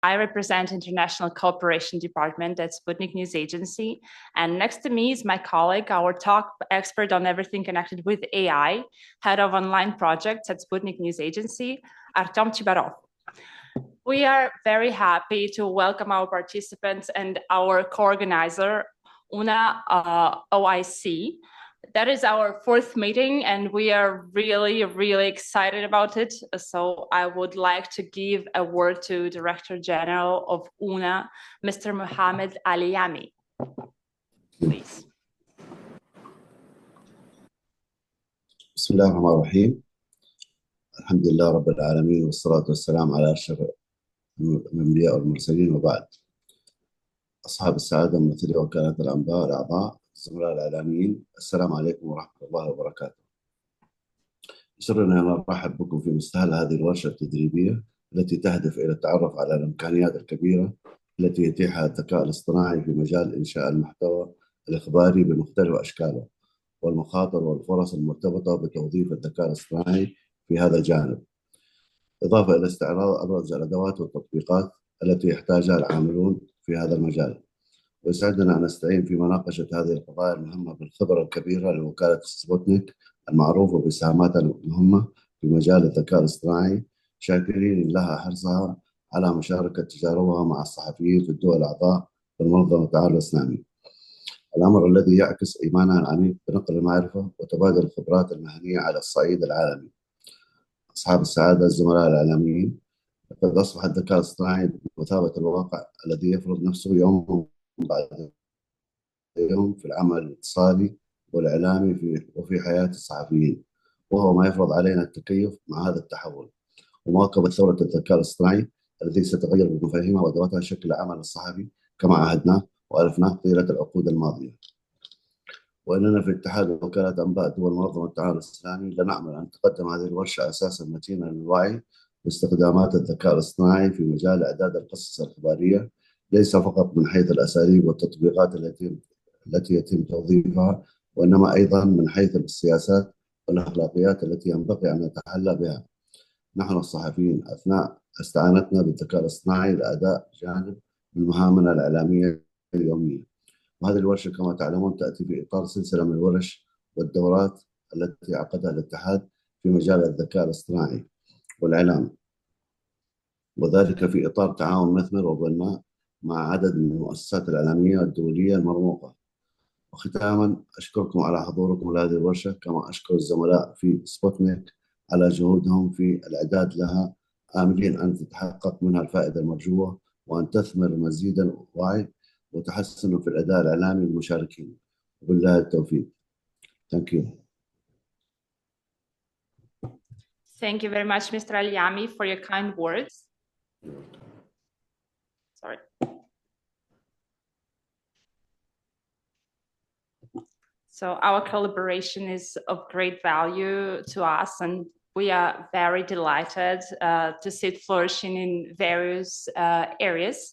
I represent International Cooperation Department at Sputnik News Agency. And next to me is my colleague, our top expert on everything connected with AI, head of online projects at Sputnik News Agency, Artem Chibarov. We are very happy to welcome our participants and our co-organizer, Yuna OIC. That is our fourth meeting, and we are really, really excited about it. So I would like to give a word to Director General of Yuna, Mr. Mohammed Ali Yami. Please. بسم الله الرحمن الرحيم. الحمد لله رب العالمين والصلاة والسلام على أشرف الأنبياء والمرسلين وبعد. أصحاب السعادة ممثلي وكالات الأنباء الأعضاء الزملاء الإعلاميين، السلام عليكم ورحمة الله وبركاته. يسرنا أن نرحب بكم في مستهل هذه الورشة التدريبية التي تهدف إلى التعرف على الإمكانيات الكبيرة التي يتيحها الذكاء الاصطناعي في مجال إنشاء المحتوى الإخباري بمختلف أشكاله، والمخاطر والفرص المرتبطة بتوظيف الذكاء الاصطناعي في هذا الجانب، إضافة إلى استعراض أبرز الأدوات والتطبيقات التي يحتاجها العاملون في هذا المجال. ويسعدنا أن نستعين في مناقشة هذه القضايا المهمة بالخبرة الكبيرة لوكالة سبوتنيك المعروفة بسهاماتها المهمة في مجال الذكاء الاصطناعي، شاكرين لها حرصها على مشاركة تجاربها مع الصحفيين في الدول الأعضاء بالمنظمة التعاون الإسلامي، الأمر الذي يعكس إيمانها العميق بنقل المعرفة وتبادل الخبرات المهنية على الصعيد العالمي. أصحاب السعادة الزملاء الإعلاميين، لقد أصبح الذكاء الاصطناعي بمثابة الواقع الذي يفرض نفسه يوم بعد يوم في العمل الاتصالي والإعلامي وفي حياة الصحفيين، وهو ما يفرض علينا التكيف مع هذا التحول ومواكبة ثورة الذكاء الاصطناعي الذي ستغير بمفاهيمها وأدواتها شكل العمل الصحفي كما عهدناه وألفناه طيلة العقود الماضية. وإننا في اتحاد وكالات أنباء دول منظمة التعاون الإسلامي لنعمل أن تقدم هذه الورشة أساساً متينا للوعي باستخدامات الذكاء الاصطناعي في مجال إعداد القصص الإخبارية، ليس فقط من حيث الأساليب والتطبيقات التي يتم توظيفها، وإنما أيضاً من حيث السياسات والأخلاقيات التي ينبغي أن نتحلى بها نحن الصحفيين أثناء استعانتنا بالذكاء الاصطناعي لأداء جانب من مهامنا الإعلامية اليومية. وهذه الورشة كما تعلمون تأتي في إطار سلسلة من الورش والدورات التي عقدها الاتحاد في مجال الذكاء الاصطناعي والإعلام، وذلك في إطار تعاون مثمر وبناء مع عدد من المؤسسات الإعلامية الدولية المرموقة. وختاما أشكركم على حضوركم لهذه الورشة، كما أشكر الزملاء في سبوتنيك على جهودهم في الإعداد لها، آملين أن تتحقق منها الفائدة المرجوة وأن تثمر مزيدا وعي وتحسن في الأداء الإعلامي للمشاركين، وبالله التوفيق. Thank you. Thank you very much, Mr. Ali Yami, for your kind words. Sorry. So our collaboration is of great value to us, and we are very delighted to see it flourishing in various areas.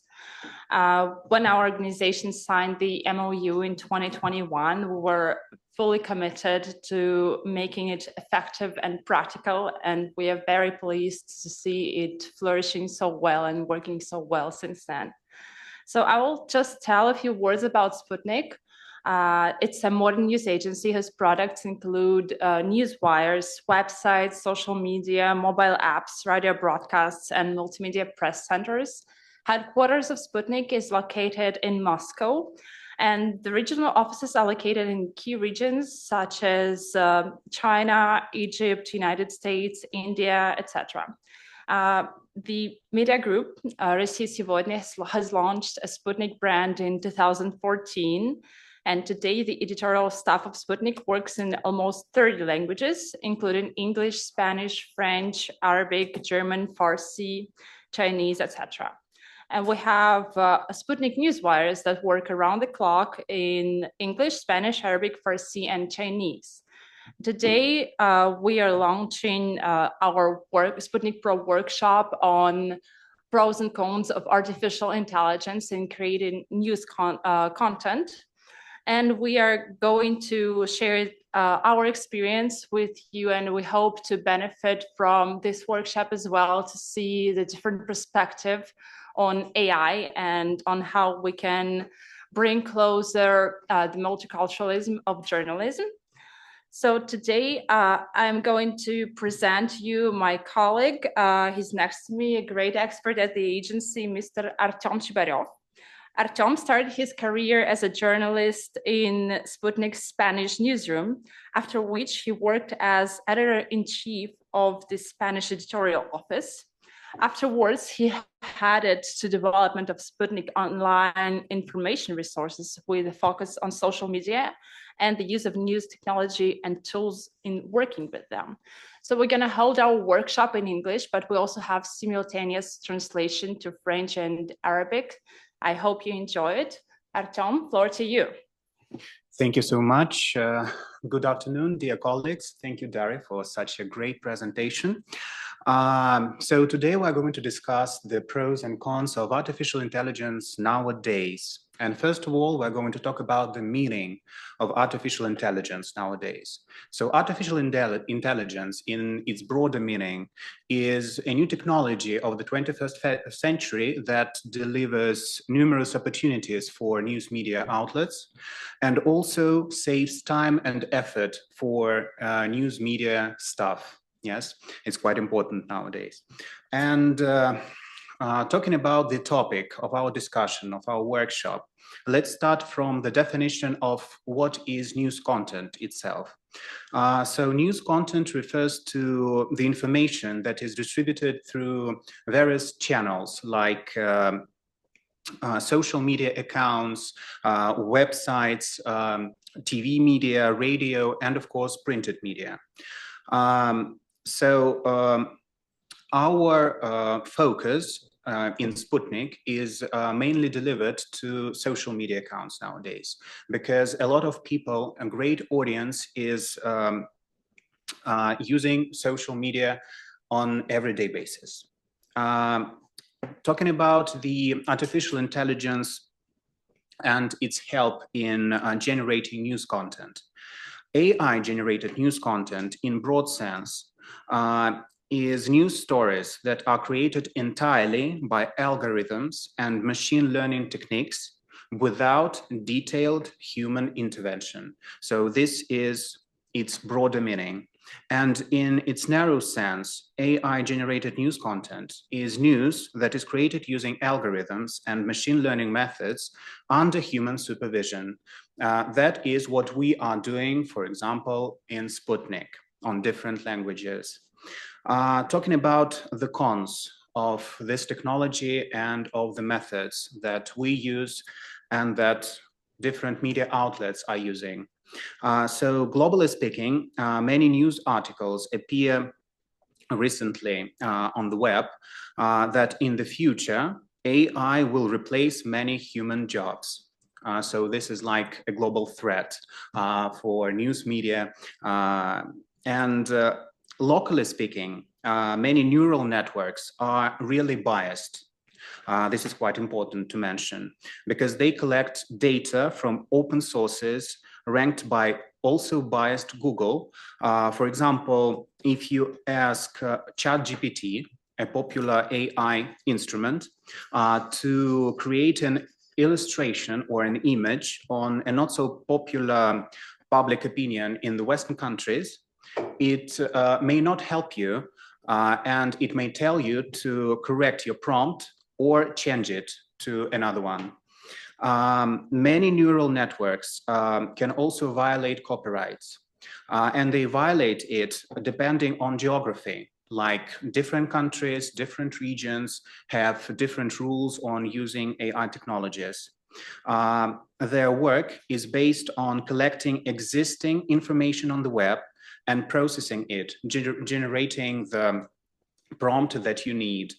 When our organization signed the MOU in 2021, we were fully committed to making it effective and practical, and we are very pleased to see it flourishing so well and working so well since then. So I will just tell a few words about Sputnik. It's a modern news agency whose products include news wires, websites, social media, mobile apps, radio broadcasts, and multimedia press centers. Headquarters of Sputnik is located in Moscow, and the regional offices are located in key regions such as China, Egypt, United States, India, etc. The media group, Россия сегодня, has launched a Sputnik brand in 2014. And today, the editorial staff of Sputnik works in almost 30 languages, including English, Spanish, French, Arabic, German, Farsi, Chinese, etc. And we have Sputnik newswires that work around the clock in English, Spanish, Arabic, Farsi, and Chinese. Today, we are launching our Sputnik Pro workshop on pros and cons of artificial intelligence in creating news content. And we are going to share our experience with you, and we hope to benefit from this workshop as well, to see the different perspective on AI and on how we can bring closer the multiculturalism of journalism. So today I'm going to present you my colleague. He's next to me, a great expert at the agency, Mr. Artyom Chibaryov. Artyom started his career as a journalist in Sputnik's Spanish newsroom, after which he worked as editor-in-chief of the Spanish editorial office. Afterwards, he headed to development of Sputnik online information resources with a focus on social media and the use of news technology and tools in working with them. So we're going to hold our workshop in English, but we also have simultaneous translation to French and Arabic. I hope you enjoy it. Artyom, floor to you. Thank you so much. Good afternoon, dear colleagues. Thank you, Dari, for such a great presentation. So today we're going to discuss the pros and cons of artificial intelligence nowadays. And first of all, we're going to talk about the meaning of artificial intelligence nowadays. So artificial intelligence in its broader meaning is a new technology of the 21st century that delivers numerous opportunities for news media outlets and also saves time and effort for news media staff. Yes, it's quite important nowadays. And talking about the topic of our discussion, of our workshop, let's start from the definition of what is news content itself. So news content refers to the information that is distributed through various channels like social media accounts, websites, TV media, radio, and of course, printed media. Our focus in Sputnik is mainly delivered to social media accounts nowadays, because a lot of people, a great audience is using social media on everyday basis. Talking about the artificial intelligence and its help in generating news content. AI-generated news content in broad sense is news stories that are created entirely by algorithms and machine learning techniques without detailed human intervention. So this is its broader meaning. And in its narrow sense, AI-generated news content is news that is created using algorithms and machine learning methods under human supervision. That is what we are doing, for example, in Sputnik on different languages. Talking about the cons of this technology and of the methods that we use and that different media outlets are using. So globally speaking, many news articles appear recently on the web that in the future, AI will replace many human jobs. So this is like a global threat for news media. And locally speaking, many neural networks are really biased. This is quite important to mention because they collect data from open sources ranked by also biased Google. For example, if you ask ChatGPT, a popular AI instrument, to create an illustration or an image on a not so popular public opinion in the Western countries, it may not help you and it may tell you to correct your prompt or change it to another one. Many neural networks can also violate copyrights, and they violate it depending on geography. Like different countries, different regions have different rules on using AI technologies. Their work is based on collecting existing information on the web and processing it, generating the prompt that you need.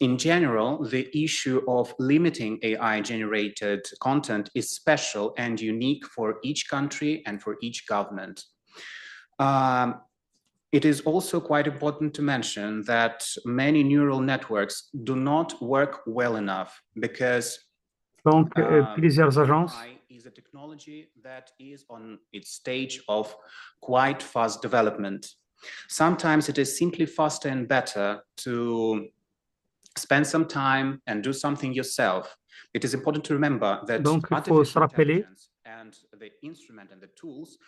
In general, the issue of limiting AI-generated content is special and unique for each country and for each government. It is also quite important to mention that many neural networks do not work well enough because plusieurs agences AI is a technology that is on its stage of quite fast development. Sometimes it is simply faster and better to spend some time and do something yourself, it is important to remember that Donc, il faut se artificial rappeler intelligence and the instrument and the tools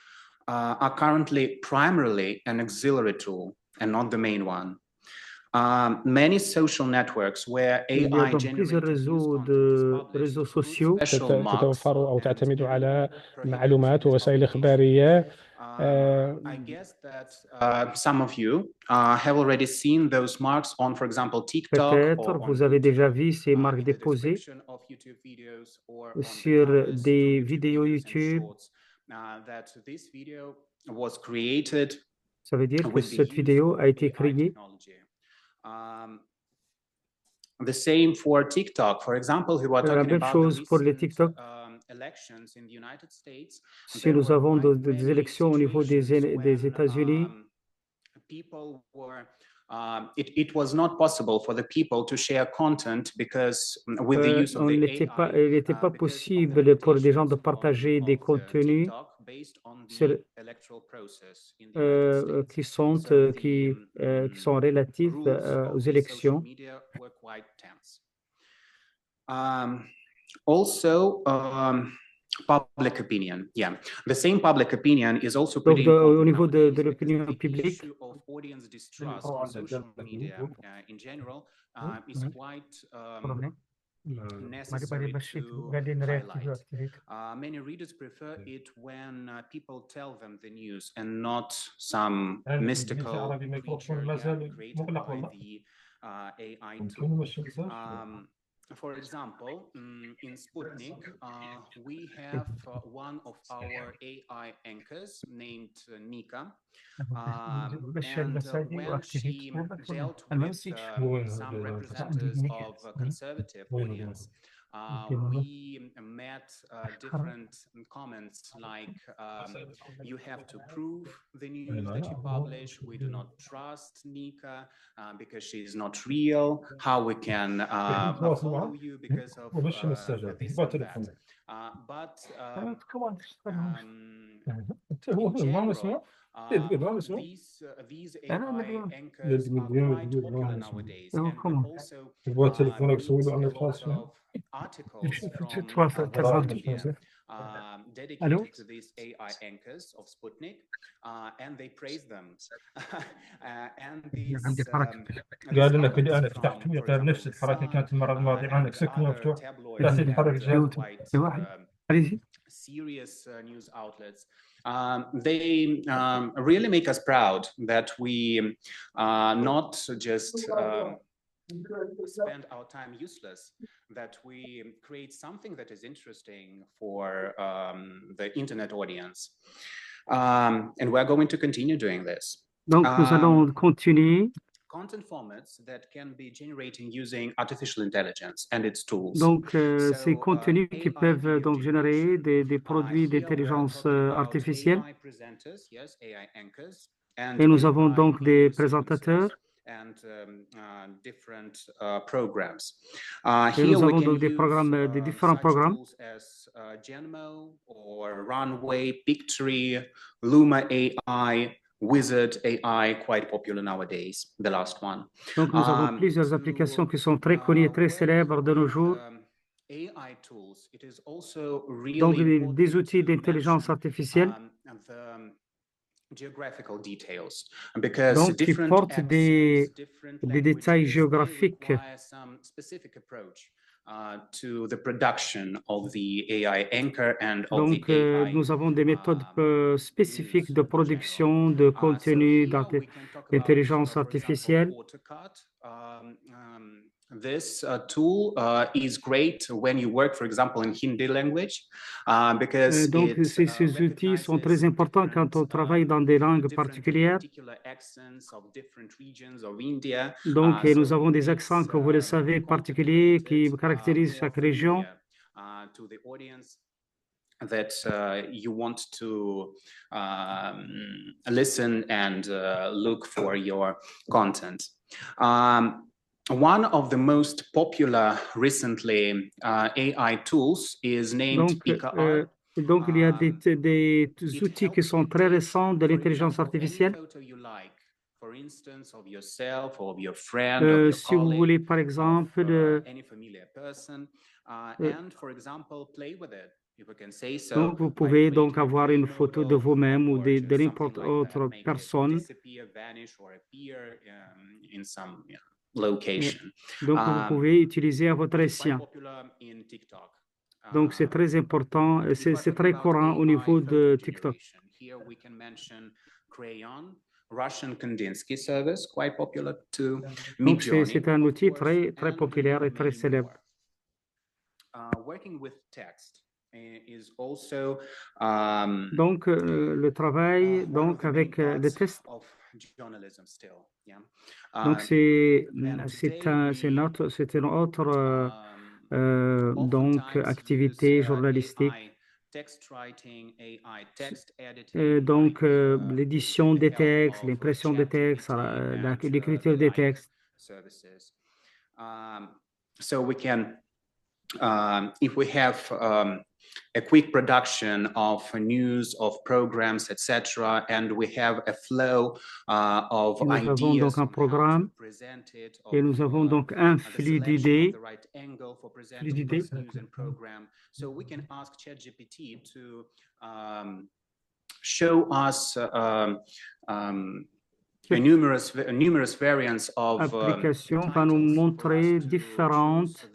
are currently primarily an auxiliary tool and not the main one. Many social networks where il y a AI donc plusieurs generated news réseaux content is published réseaux include sociaux special marks تتوفر أو and تعتمد على prohibited معلومات uses of ووسائل information. إخبارية. I guess that some of you have already seen those marks on, for example, TikTok Peut-être or on vous avez déjà YouTube, vu ces marques in the déposées description of YouTube videos or on the sur covers to des YouTube vidéos videos and YouTube. shorts, that this video was created Ça veut dire que with the cette use vidéo of a été AI créée. technology. The same for TikTok, for example, we were La talking même about the chose pour les recent TikTok. elections in the United States. Si nous avons des élections au niveau des États-Unis, people were it was not possible for the people to share content because with the use of the AI, il n'était pas possible pour des gens de partager des contenus qui sont relatifs aux élections. Also, public opinion, the same public opinion is also Donc, pretty au important niveau nowadays de because l'opinion the publique, issue of audience distrust on social media in general is quite necessary to highlight. Many readers prefer it when people tell them the news and not some mystical creature created by the AI tool. For example, in Sputnik, we have one of our AI anchors named Nika, and when she dealt with some representatives of a conservative audience, we met different comments like, you have to prove the news that you publish, we do not trust Nika because she is not real, how we can follow you because of this and that. But in general, these AI anchors are quite popular nowadays, and we also read a lot of articles from the media dedicated to these AI anchors of Sputnik, and they praise them. And these قال انك الان فتحت تويتر نفس الحركه كانت المره الماضيه عنك سكر مفتوح لا تتحرك جهاز serious news outlets. They really make us proud that we not just spend our time useless, that we create something that is interesting for the internet audience. And we're going to continue doing this. Donc, nous allons continuer. Content formats that can be generating using artificial intelligence and its tools. Donc, ces contenus qui peuvent donc générer des produits d'intelligence artificielle. Et nous avons donc des présentateurs. And different programs. Et nous avons donc des programmes, des différents programmes. As Genmo or Runway, Pictory, Luma AI, Wizard AI, quite popular nowadays, the last one. Donc, nous avons plusieurs applications qui sont très connues et très célèbres de nos jours. AI tools, it is also really Donc, des outils d'intelligence artificielle. Geographical details, because donc, qui portent des détails géographiques. Specific approach to the production of the AI anchor and of donc, the AI, nous avons des méthodes spécifiques de production de contenu d'intelligence artificielle. This tool is great when you work, for example, in Hindi language, because donc, ces outils sont très importants quand on travaille dans des langues particulières. Donc, nous avons des accents, comme vous le savez, particuliers qui caractérisent chaque région. That you want to listen and look for your content. One of the most popular recently AI tools is named IKR. Donc, il y a des outils qui sont très récents de l'intelligence artificielle. instance, of yourself or of your friend, of your si vous voulez, par exemple, any familiar person, and for example, play with it. If we can say so, donc vous by pouvez donc creating a avoir gray une photo de model vous-même ou or de just n'importe something like that, autre make it personne. disappear, vanish, or appear in some location. Donc vous pouvez utiliser à votre It's quite escient. popular in TikTok. Donc c'est très important, c'est très courant au niveau de TikTok. Here we can mention Crayon, Russian Kandinsky service, quite popular too. Donc c'est un outil très populaire et très célèbre. Working with text is also donc le travail donc avec le texte. Donc c'est une autre donc activité journalistique. Donc l'édition des textes, l'impression des textes, l'écriture des textes. So we can, if we have a quick production of news, of programs, etc., and we have a flow of nous ideas, avons donc un programme et nous avons donc un flux d'idées. So we can ask ChatGPT to show us numerous variants of application va nous montrer différentes.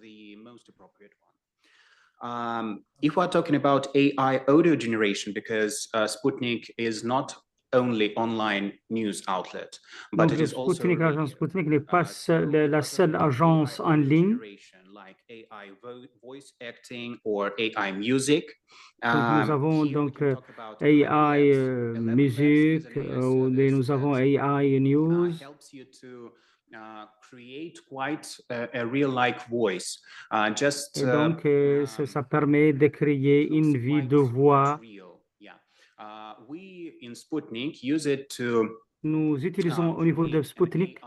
If we're talking about AI audio generation, because Sputnik is not only online news outlet, but donc, it is also l'agence Sputnik n'est pas la seule agence en ligne. Like AI voice acting or AI music. Donc, nous avons donc AI musique, nous avons AI news. Helps you to create quite a real-like voice. Et donc, ça permet de créer une vie de voix. We in Sputnik use it to nous utilisons au niveau de Sputnik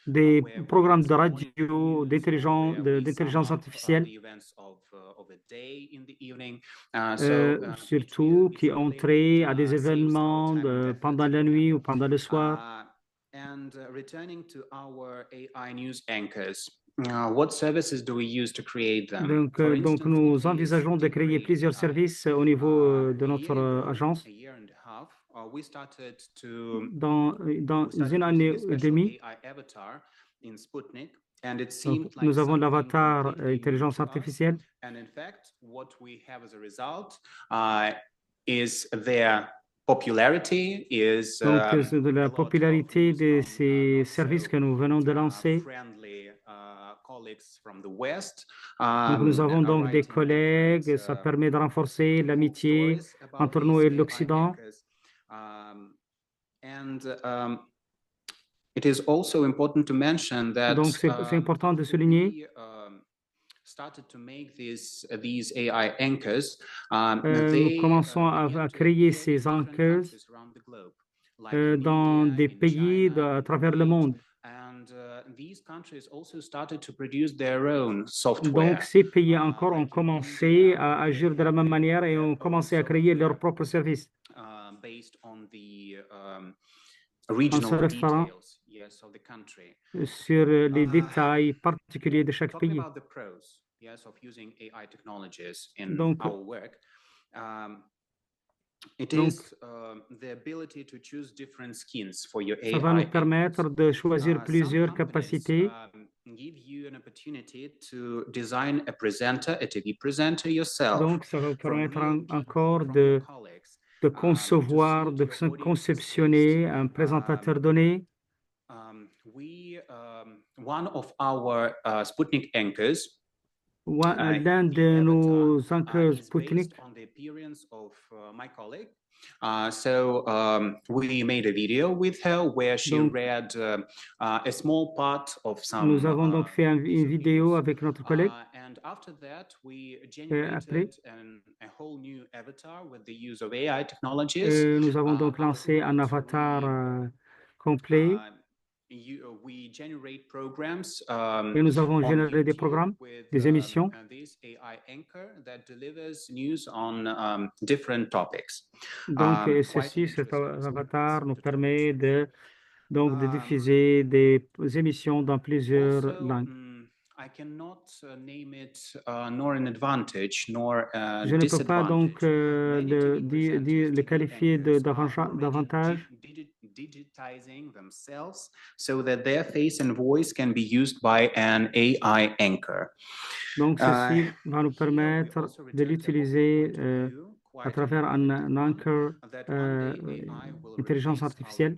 des programmes de radio, d'intelligence artificielle, surtout qui ont trait à des événements pendant la nuit ou pendant le soir. And returning to our AI news anchors, what services do we use to create them? Donc nous envisageons de créer plusieurs services au niveau de notre agence. Dans une année et demie, nous avons l'avatar intelligence artificielle. And in fact, what we have as a result is their popularity, is de la popularité de ces services que nous venons de lancer. Donc nous avons donc des collègues, ça permet de renforcer l'amitié entre nous et l'Occident. It is also important to mention that donc c'est important de souligner started to make these AI anchors. Nous commençons à créer ces anchors dans des pays à travers le monde. These countries also started to produce their own software. Donc ces pays encore ont commencé à agir de la même manière et ont commencé à créer leurs propres services. Based on the regional details, yes, of the country. Sur les détails particuliers de chaque pays. About the pros, yes, of using AI technologies in our work. It is the ability to choose different skins for your AI. Ça va nous permettre de choisir plusieurs capacités. Give you an opportunity to design a presenter, a TV presenter yourself. Donc ça va vous permettre encore de concevoir, de conceptionner un présentateur donné. One of our Sputnik anchors, l'un de nos anchors Sputnik, on the appearance of my colleague. So we made a video with her where she read a small part of some. Nous avons donc fait une vidéo avec notre collègue. And after that, we generated a whole new avatar with the use of AI technologies. Nous avons donc lancé un avatar complet. We generate programs, et nous avons généré des programmes, des émissions. This AI anchor that delivers news on different topics. Donc, cet avatar nous permet de donc de diffuser des émissions dans plusieurs langues. I cannot name it nor an advantage nor a Je ne peux pas donc disadvantage. le qualifier d'avantage. Digitizing themselves so that their face and voice can be used by an AI anchor. Donc, ceci va nous permettre de l'utiliser à travers un anchor intelligence artificielle.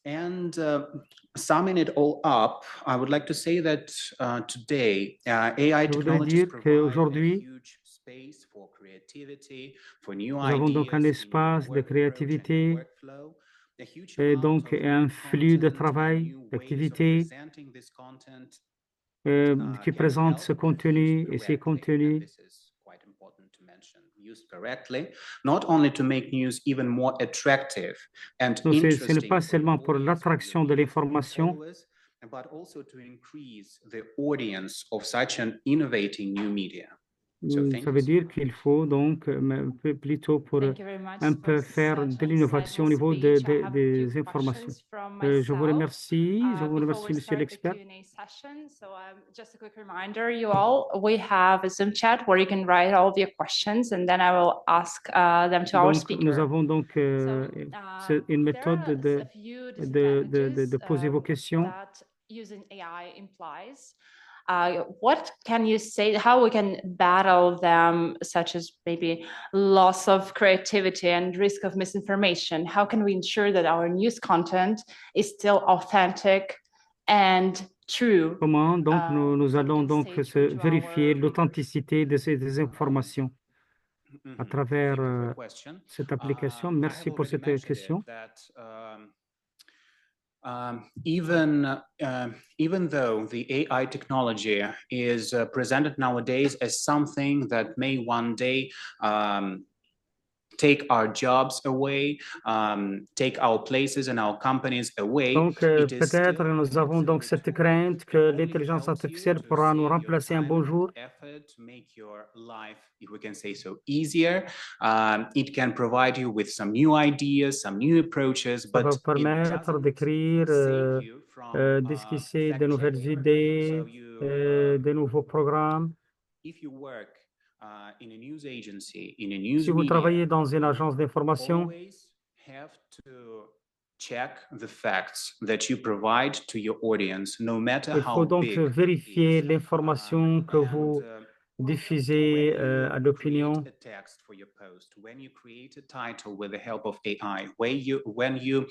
And summing it all up, I would like to say that today AI technologies provide a huge space for creativity, for new Nous avons donc un espace de créativité et donc un flux de travail, d'activité qui présente ce contenu et ces contenus. Used correctly, not only to make news even more attractive and ce n'est pas seulement pour l'attraction de l'information, but also to increase the audience of such an innovating new media. Ça veut dire qu'il faut donc plutôt pour un peu faire de l'innovation au niveau des informations. Je vous remercie, monsieur l'expert. So just a quick reminder, you all, we have a Zoom chat where you can write all of your questions and then I will ask them to our speaker. Nous avons donc une méthode de poser vos questions. Using AI implies. What can you say, how we can battle them, such as maybe loss of creativity and risk of misinformation? How can we ensure that our news content is still authentic and true? Comment donc nous allons donc vérifier l'authenticité de ces informations à travers cette application? Merci pour cette question. Even though the AI technology is presented nowadays as something that may one day take our jobs away, take our places and our companies away. Donc, peut-être nous avons donc cette crainte que l'intelligence artificielle pourra nous remplacer un bon jour. Make your life, if we can say so, easier. It can provide you with some new ideas, some new approaches, but ça va permettre d'écrire, d'esquisser de nouvelles idées, de nouveaux programmes. If you work in a news agency, si vous travaillez dans une agence d'information, check the facts that you provide to your audience, no matter how big. Il faut donc vérifier l'information que vous diffusez à l'opinion. When you create a title with the help of AI, when you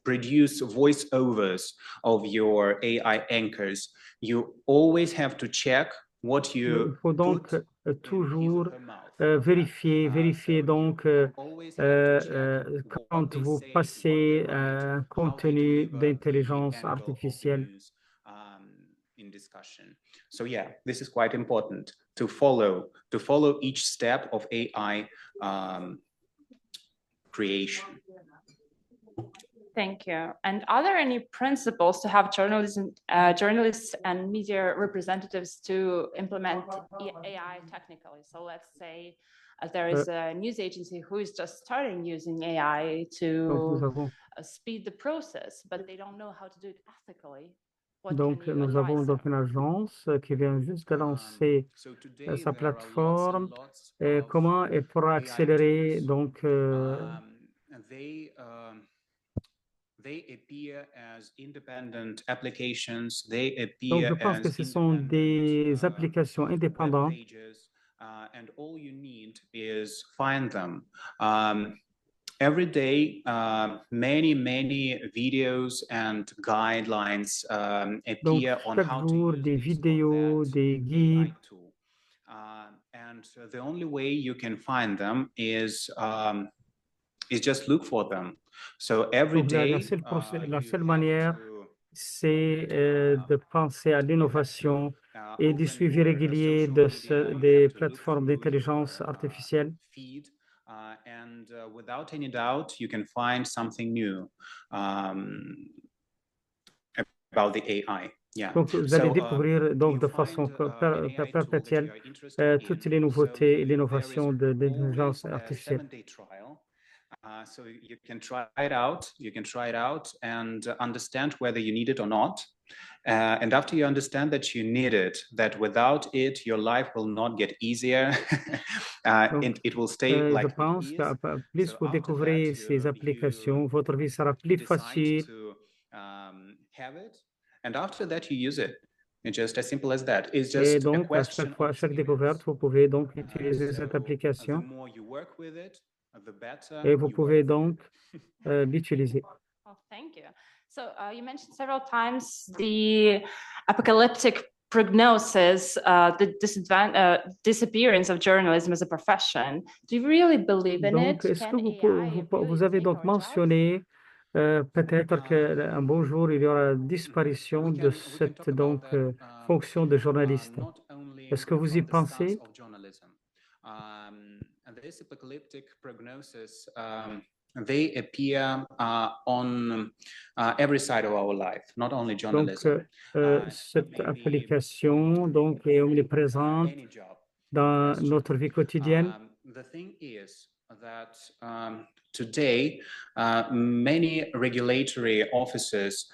produce voiceovers of your AI anchors, you always have to check what you. Il faut donc toujours vérifier donc quand vous passez un contenu d'intelligence artificielle. In discussion. So yeah, this is quite important to follow each step of AI creation. Thank you. And are there any principles to have journalists and media representatives to implement AI technically? So let's say there is a news agency who is just starting using AI to speed the process, but they don't know how to do it ethically. Donc, nous avons donc une agence qui vient juste de lancer sa plateforme. Et comment elle pourra accélérer donc they appear as independent applications. They appear donc, je pense que ce sont des applications indépendantes. And all you need is find them. Every day, many videos and guidelines appear on how to use des vidéos, des guides. And the only way you can find them is just look for them. So every day, la seule manière, c'est de penser à l'innovation et du suivi régulier des plateformes d'intelligence artificielle. And without any doubt, you can find something new about the AI. Yeah. Donc, vous allez découvrir donc de façon perpétuelle toutes les nouveautés et l'innovation de l'intelligence artificielle. So you can try it out. You can try it out and understand whether you need it or not. And after you understand that you need it, that without it, your life will not get easier. And it will stay like je pense que plus vous découvrez ces applications, votre vie sera plus facile. Have it, and after that you use it. It's just as simple as that. It's Et just donc, à chaque fois, à chaque découverte, vous pouvez donc utiliser cette application. The more you work with it, the better. Et vous pouvez donc l'utiliser. Oh, thank you. So you mentioned several times the apocalyptic prognosis, the disappearance of journalism as a profession. Do you really believe in donc, it? est-ce que vous avez donc mentionné peut-être qu'un beau jour, il y aura disparition de cette donc, fonction de journaliste? Est-ce que vous y pensez? This apocalyptic prognosis, they appear on every side of our life, not only journalism. Donc, cette application donc, est omniprésente dans notre vie quotidienne. The thing is that today, many regulatory offices,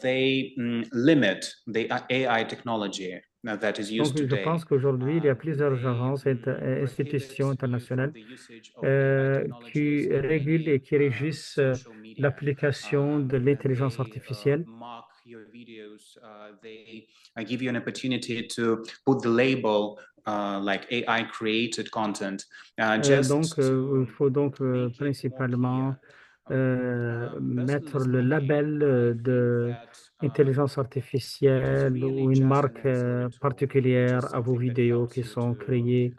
they limit the AI technology that is used Donc, je today. pense qu'aujourd'hui, il y a plusieurs agences et institutions internationales qui régulent et qui régissent l'application de l'intelligence artificielle. Mark your videos, they give you an opportunity to put the label like AI created content. Donc, il faut donc principalement mettre le label de intelligence artificielle ou une marque particulière à vos vidéos qui sont créées,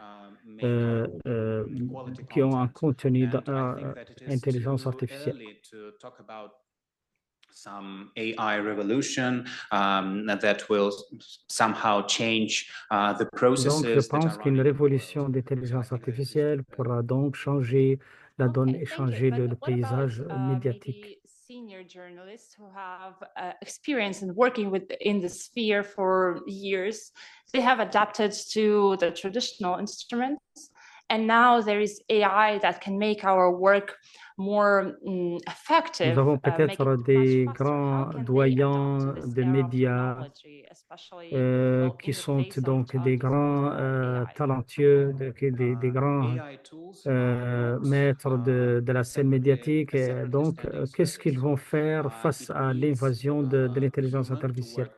qui ont un contenu d'intelligence artificielle. Some AI revolution that will somehow change the processes. Donc, je pense qu'une révolution d'intelligence artificielle pourra donc changer la donne et changer le paysage médiatique. Senior journalists who have experience in working in the sphere for years, they have adapted to the traditional instruments, and now there is AI that can make our work more effective. Nous avons peut-être des grands doyens de médias qui sont donc des grands talentueux, des grands maîtres de la scène médiatique. Et donc, qu'est-ce qu'ils vont faire face à l'invasion de l'intelligence artificielle?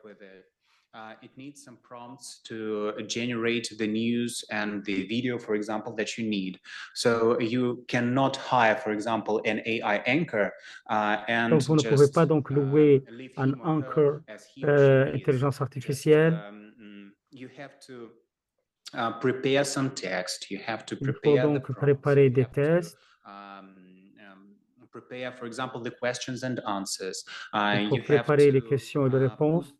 It needs some prompts to generate the news and the video, for example, that you need. So you cannot hire, for example, an AI anchor and donc, vous ne pouvez pas donc louer un anchor intelligence artificielle. You have to prepare some text. You have to prepare. Il faut donc préparer des tests. Prepare, for example, the questions and answers. Il faut préparer les questions et les réponses.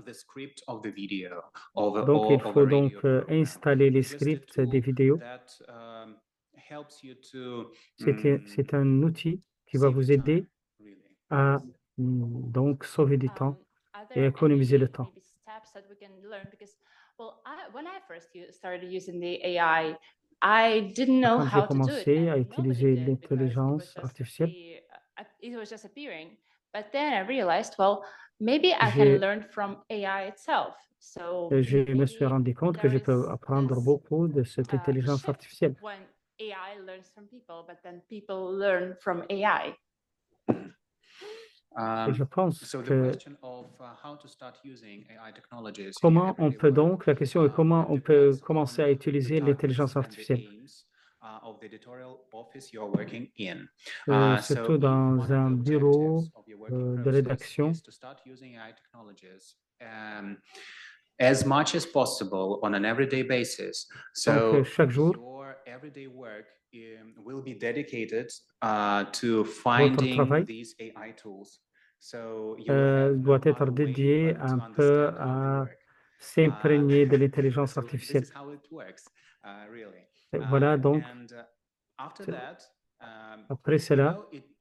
The script of the video, donc, il faut donc installer les scripts des vidéos. C'est un outil qui va vous aider à donc sauver du temps et économiser le temps. Quand j'ai commencé à utiliser l'intelligence artificielle, maybe I can learn from AI itself. So je me suis rendu compte que je peux apprendre beaucoup de cette intelligence artificielle. When AI learns from people, but then people learn from AI. Et je pense que comment on peut donc, la question est comment on peut commencer à utiliser l'intelligence artificielle. Surtout dans un bureau de rédaction. As much as possible on an everyday basis. So donc, chaque jour, your everyday work will be dedicated to finding these AI tools. So doit être dédié un peu à s'imprégner de l'intelligence artificielle. Voilà donc. Après cela,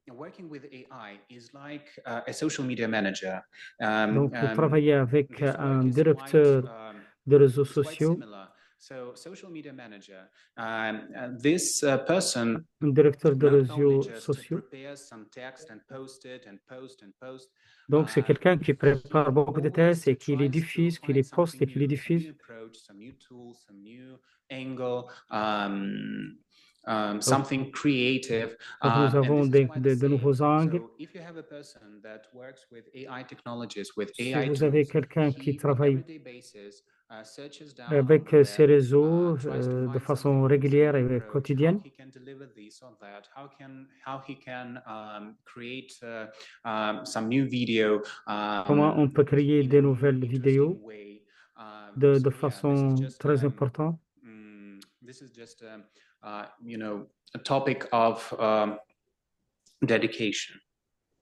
working with AI is like a social media manager. Donc, travailler avec un directeur de réseaux sociaux, So, social media manager, this person un directeur de not réseaux only just sociaux. prepares some text and post it and post. Donc, c'est quelqu'un qui prépare beaucoup de tests et qui les tries to diffuse, qui les find poste et something qui les new, a diffuse. new approach, some new tools, some new angle, something creative. Donc, nous And avons this is quite the de same. nouveaux angles. So if you have a person that works with AI technologies, with Si AI vous avez tools, quelqu'un qui he, on travaille everyday basis, searches down avec on the ces web, réseaux tries to de find façon something new, some régulière new et approach, quotidienne, how he can deliver this or that, how he can create some new video, comment on peut créer in des a new, nouvelles vidéos interesting way. de So yeah, this is façon just très importante. this is just you know, a topic of dedication.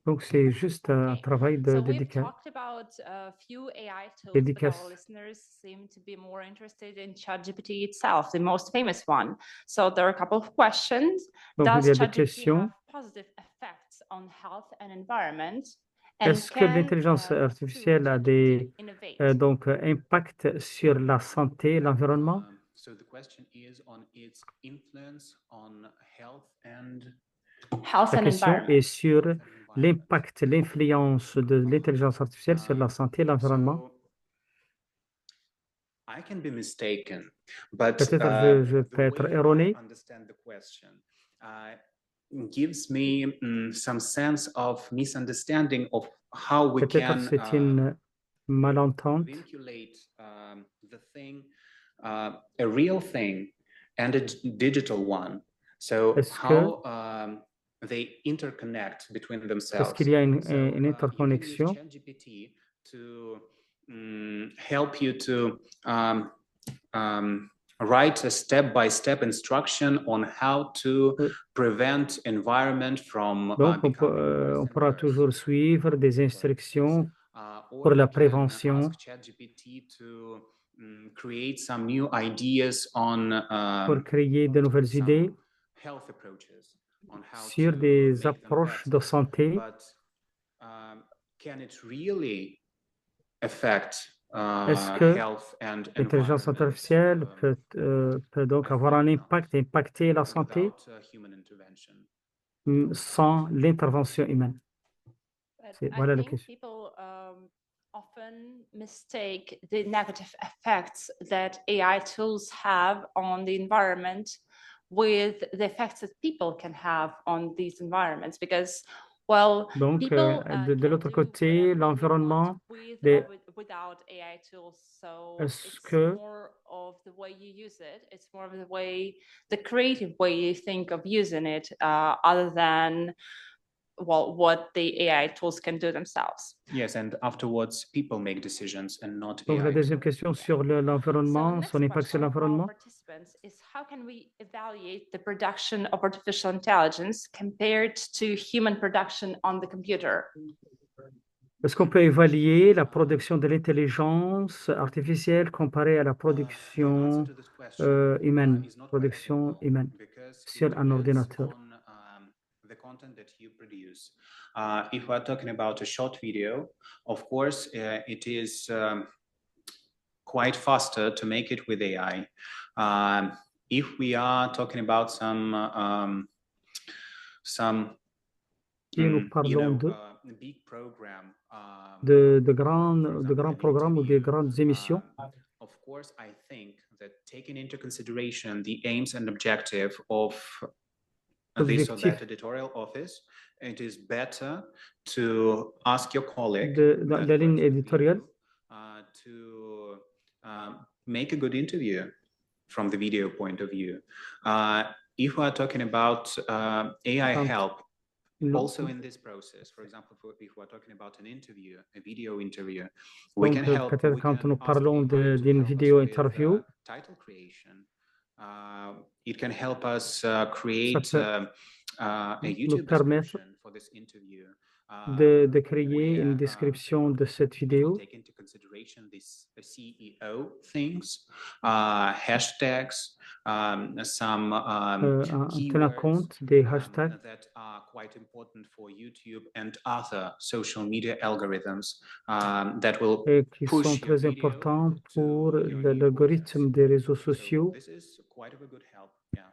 Donc, c'est juste un travail de So we've dédication. talked about a few AI tools, but Dédicace. our listeners seem to be more interested in ChatGPT itself, the most famous one. So there are a couple of questions. Donc, Does il y a des ChatGPT questions. have positive effects on health and environment? And Est-ce que l'intelligence artificielle a des impact sur la santé et l'environnement? So the question is on its influence on health and health La and question environment. est sur l'impact, l'influence de l'intelligence artificielle sur la santé et l'environnement. So I can be mistaken, but Peut-être je the peux être way erroné. I understand the question gives me some sense of misunderstanding of how we Peut-être can c'est une malentente. vinculate the thing, a real thing, and a digital one. So how they interconnect between themselves. Est-ce qu'il y a une You can use interconnexion? ChatGPT to help you to write a step-by-step instruction on how to prevent environment from Donc, on pourra toujours suivre des instructions pour la prévention. Create some new ideas on pour créer de nouvelles idées health approaches on how sur to des make them approches better. de santé. But can it really affect Est-ce que health and l'intelligence environment, artificielle peut donc avoir un impact, impacter la santé without human intervention? sans l'intervention humaine? Voilà la question. People often mistake the negative effects that AI tools have on the environment with the effects that people can have on these environments, because donc de l'autre côté, l'environnement without AI tools, so est-ce it's que more of the way you use it, it's more of the creative way you think of using it, other than what the AI tools can do themselves. Yes, and afterwards, people make decisions and not donc AI. la deuxième question sur l'environnement, son impact sur l'environnement. Participants is how can we evaluate the production of artificial intelligence compared to human production on the computer? Est-ce qu'on peut évaluer la production de l'intelligence artificielle comparée à la production humaine, sur un ordinateur? The content that you produce. If we're talking about a short video, of course, it is quite faster to make it with AI. If we are talking about some big program, de grands programmes ou des grandes émissions. Of course, I think that taking into consideration the aims and objective of this or that editorial office, it is better to ask your colleague la ligne éditoriale to make a good interview from the video point of view. If we are talking about AI help, also in this process, for example, if we're talking about an interview, a video interview, we can help. Peut-être quand nous parlons d'une vidéo interview, title creation. It can help us create a YouTube description for this interview. De créer une description de cette vidéo. Take into consideration these CEO things, hashtags, some tenant compte des hashtags that are quite important for YouTube and other social media algorithms that will qui push sont your très video importants to pour your new l'algorithme audience. des réseaux So sociaux. this is quite of a good help. Yeah.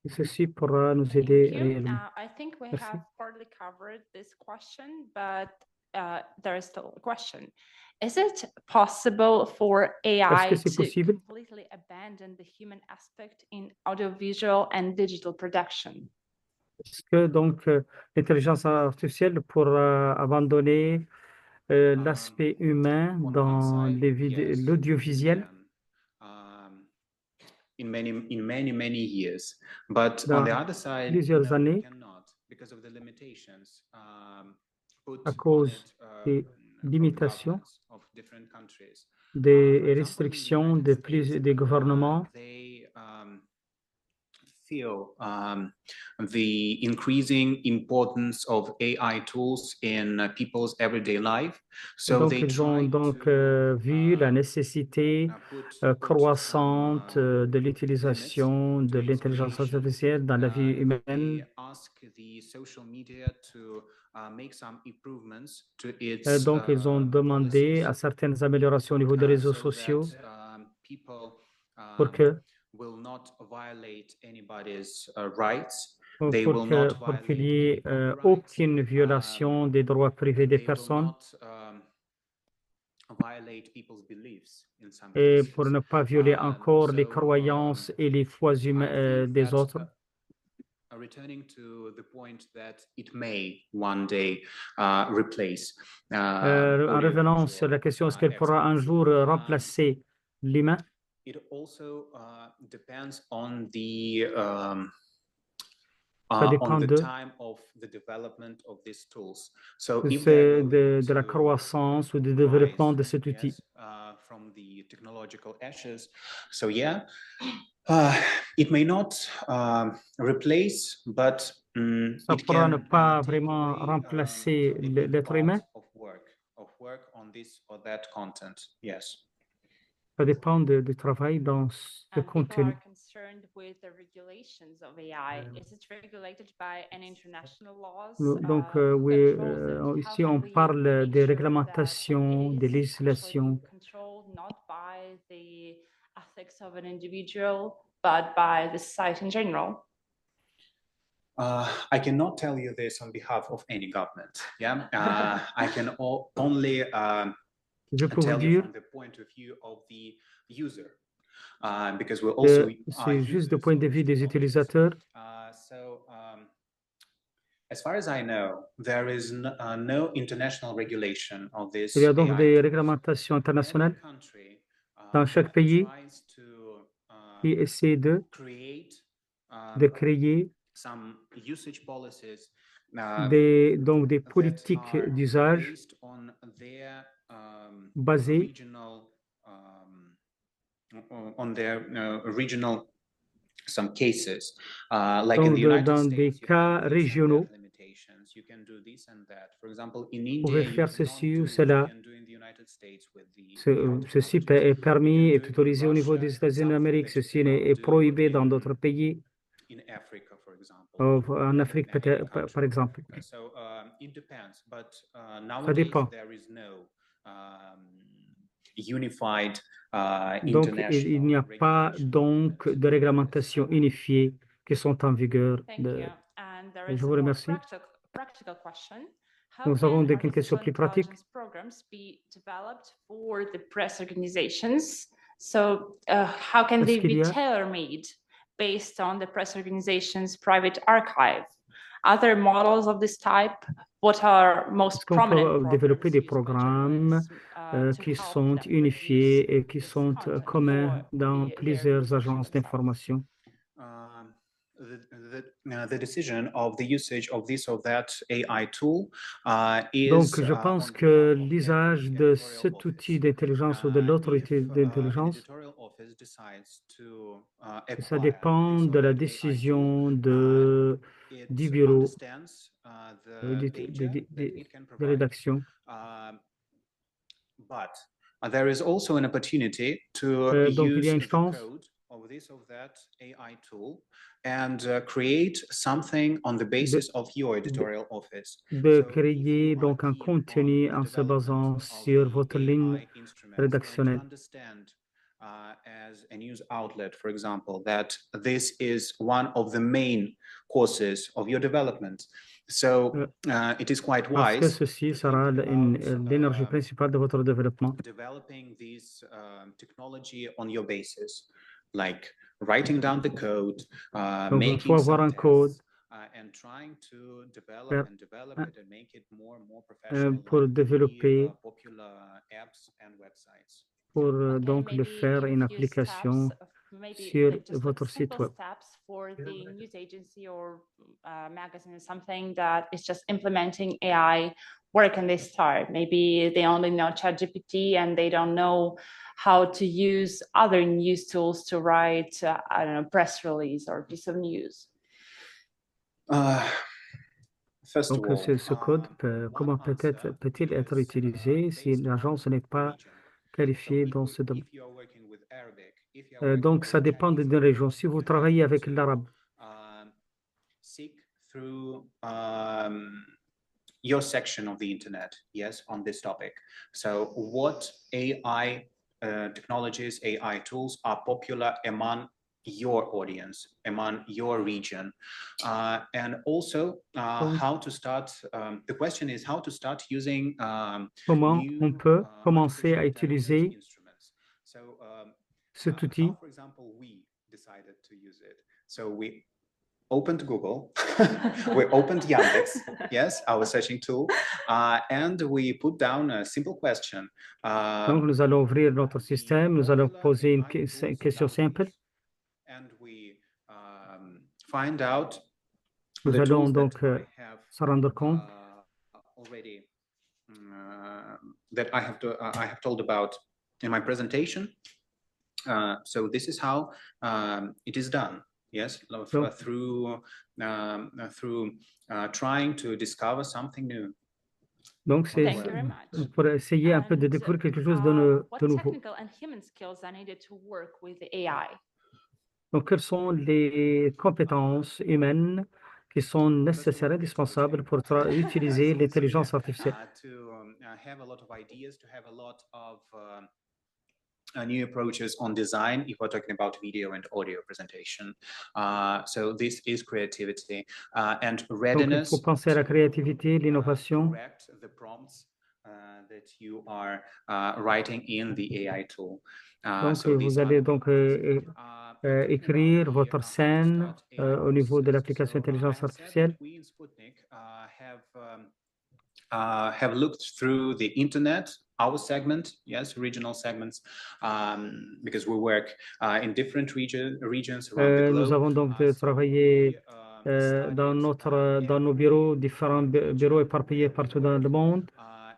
Et ceci pourra nous aider Thank you. réellement. I think we Merci. have partly covered this question, but there is still a question. Is it possible for AI que c'est to possible? completely abandon the human aspect in audiovisual and digital production? Est-ce que donc l'intelligence artificielle pourra abandonner l'aspect humain dans l'audiovisuel? In many years, but on Dans the other side, plusieurs no, années, it cannot because of the limitations put à on cause it des from the limitations, governments of different countries. des For example, in the restrictions United States, des gouvernements. they feel the increasing importance of AI tools in people's everyday life. So Donc, they ils ont try donc to vu la nécessité put croissante some de l'utilisation de limits to its l'intelligence creation. artificielle dans la vie They humaine. ask the social media to make some improvements to its Donc, ils ont demandé à policies, certaines améliorations au niveau des réseaux so sociaux that people pour que will not violate anybody's rights. pour They will not pour qu'il violate y any ait copyrights. aucune violation des droits privés des They will personnes not violate people's beliefs in some et cases. pour ne pas violer encore les So, croyances et les foi I humaines think des that, autres. returning to the point that it may one day replace En revenant sur la question, est-ce qu'elle pourra un jour remplacer l'humain? It also depends on the Ça dépend de time of the development of these tools. So if de la croissance ou du développement de cet outil. From the technological ashes, so yeah, it may not replace, but Ça it pourra ne can pas take vraiment away remplacer a big l'être part humain. of work on this or that content. Yes. Ça dépend du travail dans ce People contenu. are concerned with the regulations of AI. Is it regulated by any international laws? Donc, oui, ici, on parle des réglementations, des législations. Controlled not by the ethics of an individual, but by the society in general. I cannot tell you this on behalf of any government. Yeah, I can only Je peux vous tell you dire, from the point of view of the user, because we also c'est juste du point de vue des utilisateurs. So, as far as I know, there is no international regulation of this. Il y a donc AI des tools. réglementations internationales Every country, dans chaque pays tries to qui essaie de create créer some usage policies, donc des that politiques are d'usage based on their basées regional regional some cases like in donc the United dans States, des you cas have this and régionaux. that limitations. You can do this and that. For example, in Vous pouvez India, you faire cannot ceci do ou what cela. you can do in the United States with the Ceci technologies. est permis You et can do it in autorisé au niveau des Russia, États-Unis something d'Amérique. that you Ceci cannot est do prohibé dans d'autres pays, in Africa, for example. en Afrique Any peut-être, country. par exemple. So it depends, but Ça nowadays dépend. there is no unified Donc, international il n'y a pas regulation. donc de réglementation unifiée qui sont en vigueur. Thank you. And there is Je a vous more remercie. practical question. How Nous avons can des questions artificial plus pratiques. intelligence programs be developed for the press organizations? So how can Est-ce they qu'il be y a- tailor-made based on the press organization's private archive? Other models of this type, what are most Est-ce qu'on prominent peut développer des programs used by programmes journalists, qui to sont help them unifiés produce et qui this sont content communs for dans their plusieurs research agences themselves? d'information? The decision of the usage of this or that AI tool is Donc, je pense que l'usage de cet outil d'intelligence ou de l'autre outil d'intelligence, ça dépend de la décision du bureau de rédaction. But there is also an opportunity to Donc, il y a use une the chance code of this or that AI tool and create something on the basis of your editorial office. de So if créer you are donc un keen contenu on en the se basant development of sur the votre ligne AI instruments, or to rédactionnelle. understand as a news outlet, for example, that this is one of the main causes of your development. So it is quite Parce que wise ceci to sera think about l'énergie principale de votre développement. developing this technology on your basis, like writing down the code, Donc, il faut making avoir un some code tests, and trying to develop faire and develop un- it and make it more and more professional, pour like the développer, popular apps and websites. pour Okay, donc le maybe faire give une a few application steps of maybe sur like just votre like site simple web. steps for the news agency or magazine, something that is just implementing AI. Where can they start? Maybe they only know ChatGPT and they don't know how to use other news tools to write, I don't know, press release or piece of news. First of Donc, all, ce code, comment peut-il être utilisé si l'agence n'est pas qualifiée dans ce domaine? Donc, ça dépend d'une région. Si vous travaillez avec l'arabe, seek through your section of the internet, yes, on this topic. So what AI technologies, AI tools are popular among your audience, among your region, and also how to start. The question is how to start using comment new, on peut commencer à artificial utiliser intelligence instruments. So cet outil? how, for example, we decided to use it. So we opened Google, we opened Yandex, yes, our searching tool, and we put down a simple question. Donc, nous allons ouvrir notre système, nous allons poser une question simple. And we find out Nous allons donc se rendre compte already that I have told about in my presentation. So this is how it is done. Yes, through trying to discover something new. Donc, c'est pour essayer un peu de découvrir quelque chose de nouveau. Donc, quelles sont les compétences humaines qui sont nécessaires, indispensables pour utiliser l'intelligence artificielle? New approaches on design if we're talking about video and audio presentation. So this is creativity and readiness. Donc, il faut penser à la créativité, l'innovation. Correct the prompts that you are writing in the AI tool. Donc, vous allez donc écrire votre scène au niveau de l'application intelligence artificielle. We in Sputnik have looked through the internet, our segment, yes, regional segments, because we work in different regions around the globe. Nous avons donc travaillé dans nos bureaux, différents bureaux éparpillés partout dans le monde.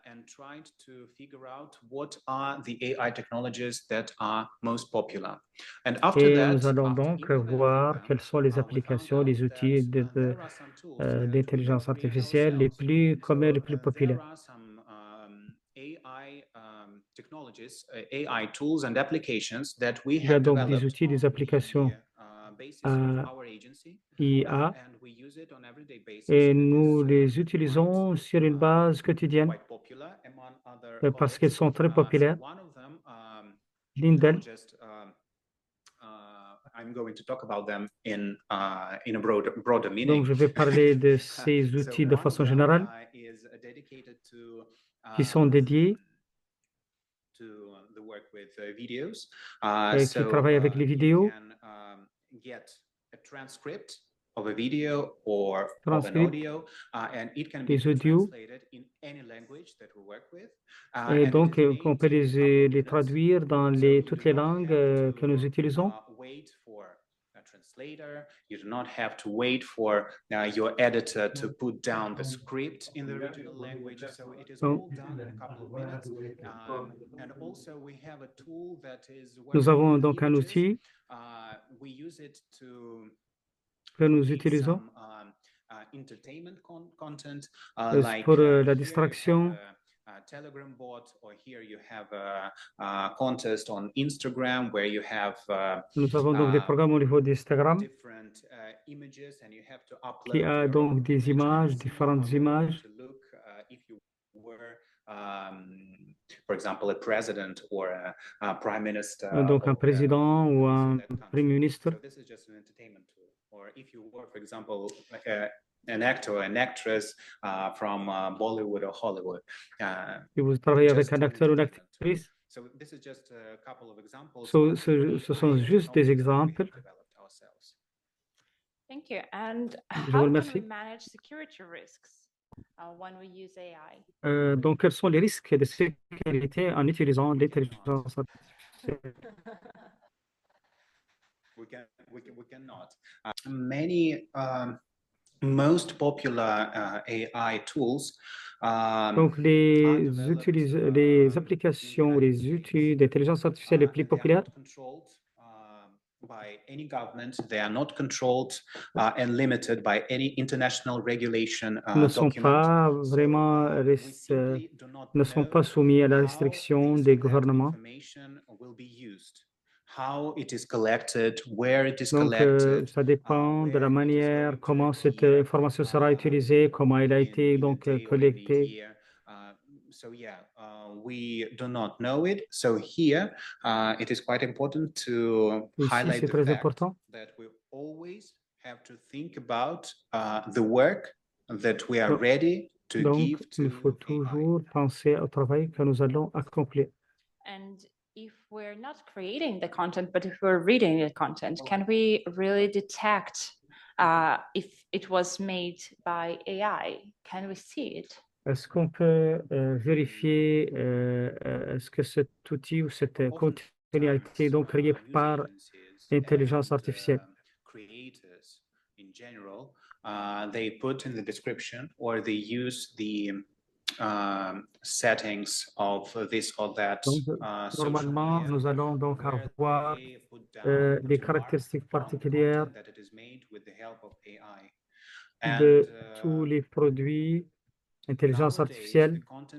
And tried to figure out what are the AI technologies that are most popular. And after that, nous allons donc voir quelles sont les applications, les outils d'intelligence artificielle les plus communs, les plus populaires. AI technologies, AI tools and applications that we Il y a have donc developed des outils, des applications IA et nous les utilisons sur une base quotidienne parce qu'elles sont très populaires. L'une d'elles, I'm going to talk about them in a broader meaning. donc je vais parler de ces outils de façon générale qui sont dédiés qui travaillent avec les vidéos. Transcript of a video or of an audio, and it can be translated in any language that we work with. Et donc, on peut les traduire dans toutes les langues que nous utilisons. Wait for a translator. You do not have to wait for your editor to put down the script in the original language. So it is all done in a couple of minutes. And also we have a tool that is Nous avons donc un outil we use it to que nous utilisons entertainment content, pour la distraction. Telegram bot, or here you have a contest on Instagram where you have Nous avons donc des programmes au niveau d'Instagram different images, and you have to qui upload a your donc own des image images, and see différentes how you're going images. to look if you were, for example, a president or a prime minister. Donc un président ou un premier ministre. So this is just an entertainment tool. Or if you were, for example, like an actor or an actress from Bollywood or Hollywood. Si vous travaillez avec un acteur ou une actrice, So this is just a couple of examples. ce sont juste des exemples. Thank you. And Je vous how can we remercie. manage security risks when we use AI? Donc, quels sont les risques de sécurité en utilisant l'intelligence artificielle? We cannot. Many most popular AI tools. Donc, les applications, les outils d'intelligence artificielle les plus populaires by any government, they are not controlled and limited by any international regulation ne sont pas vraiment ne sont pas soumis à la restriction des gouvernements. How it is collected, where it is Donc, collected, ça dépend de la manière comment cette information sera utilisée, comment elle a été donc collectée. So yeah, we do not know it. So here, it is quite important to highlight the fact that we always have to think about the work that we are ready to give to il faut toujours penser au travail que nous allons accomplir. And if we're not creating the content, but if we're reading the content, can we really detect if it was made by AI? Can we see it? Est-ce qu'on peut vérifier est-ce que cet outil ou cette contenu a été donc créé par l'intelligence artificielle? Creators in general, they put in the description or they use the settings of this or that. Donc, normalement, nous allons donc avoir des caractéristiques particulières de tous les produits intelligence artificielle. Donc,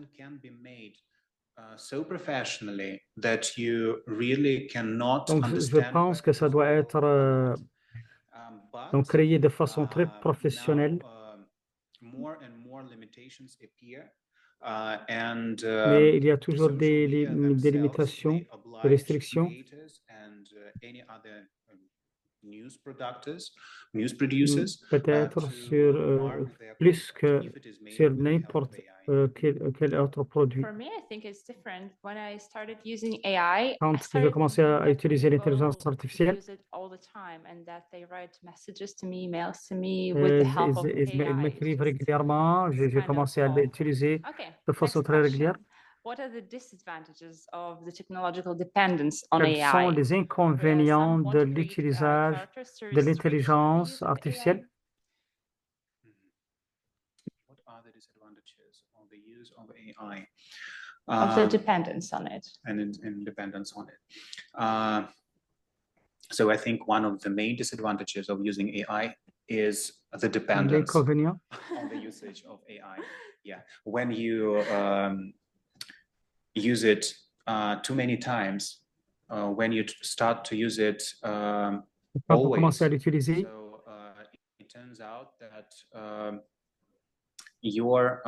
je pense que ça doit être donc créé de façon très professionnelle. Mais il y a toujours des limitations, des restrictions. Peut-être sur plus que sur n'importe quel autre produit. Quand j'ai commencé à utiliser l'intelligence artificielle, ils m'écrivent régulièrement. J'ai commencé à l'utiliser de façon très régulière. What are the disadvantages of the technological dependence on Quels sont AI? les inconvénients de l'utilisation de l'intelligence artificielle? What are the disadvantages of the use of AI? Of the dependence on it. And dependence on it. So I think one of the main disadvantages of using AI is the dependence on the usage of AI. Yeah, when you use it too many times, when you start to use it always, so it turns out that your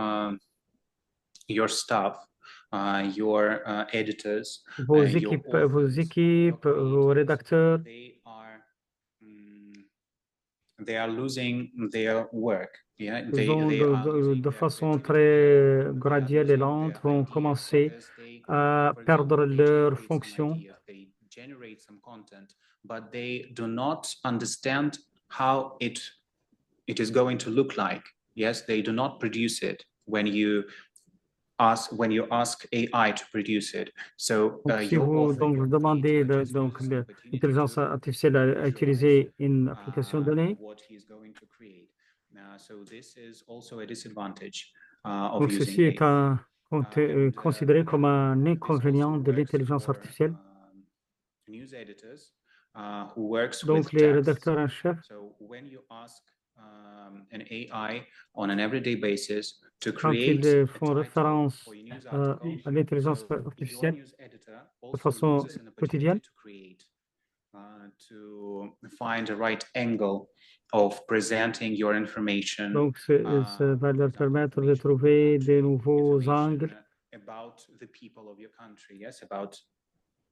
staff, your editors, vos équipes, vos rédacteurs, they are losing their work. Yeah, de façon très graduelle et lente, vont commencer à perdre leur fonction. They generate some content, but they do not understand how it is going to look like. Yes, they do not produce it when you ask AI to produce it. So si vous donc demandez donc l'intelligence artificielle à utiliser une application donnée, what he's going to create. So this is also a disadvantage of donc ceci est considéré comme un inconvénient de l'intelligence artificielle. News editors who works donc with les text. rédacteurs en chef, So when you ask an AI on an everyday basis to Quand create ils a font title référence for your news à article. l'intelligence So your artificielle news editor de also façon loses an opportunity quotidienne, to create, to find the right angle of presenting your information. donc ça va leur permettre de trouver des nouveaux angles, About the people of your country, yes, about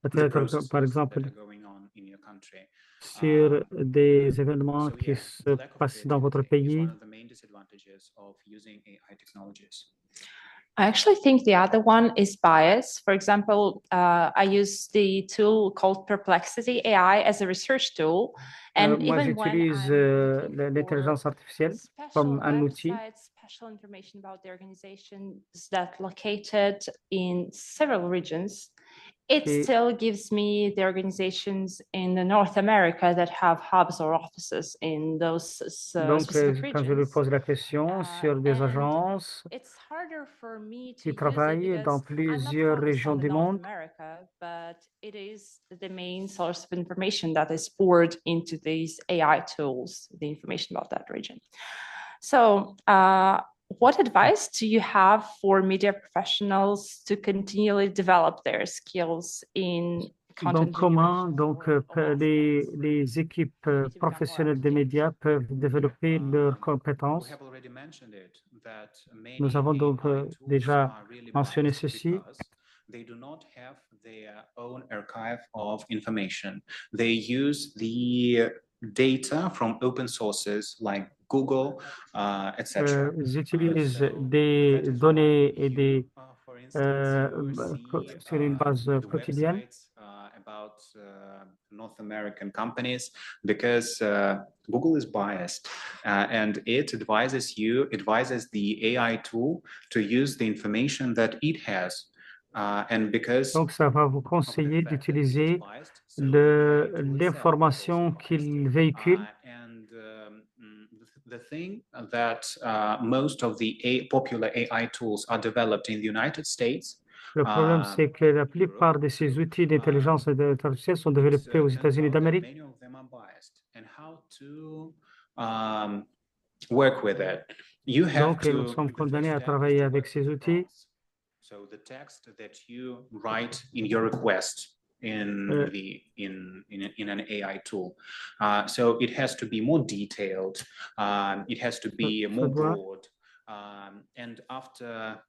the peut-être processes par that exemple are going on in your country. sur des événements So qui yeah, se the lack of passent dans votre creativity is pays. one of the main disadvantages of using AI technologies. I actually think the other one is bias. For example, I use the tool called Perplexity AI as a research tool. And Moi, even when j'utilise I'm looking l'intelligence for artificielle comme special un outil. websites, special information about the organizations that located in several regions, it Et- still gives me the organizations in the North America that have hubs or offices in those Donc, specific quand je lui regions. pose la question sur des agences It's harder for me to qui use it travaillent dans because I'm not plusieurs focused régions on the du North monde, America, but it is the main source of information that is poured into these AI tools, the information about that region. So, what advice do you have for media professionals to continually develop their skills in donc, content comment generation or les équipes professionnelles des médias peuvent développer leurs compétences? Nous avons donc déjà mentionné ceci. They do not have their own archive of information. They use the data from open sources like Google, etc. Ils utilisent des données et des sur une base quotidienne. About North American companies, because Google is biased and it advises the AI tool to use the information that it has. And because Donc, ça va vous conseiller d'utiliser l'information qu'il véhicule. And the thing that most of the popular AI tools are developed in the United States. Le problème, c'est que la plupart de ces outils d'intelligence artificielle sont développés aux États-Unis d'Amérique. Donc, nous sommes condamnés à travailler avec ces outils. So the text that you write in your request in an AI tool, so it has to be more detailed. It has to be more broad, and after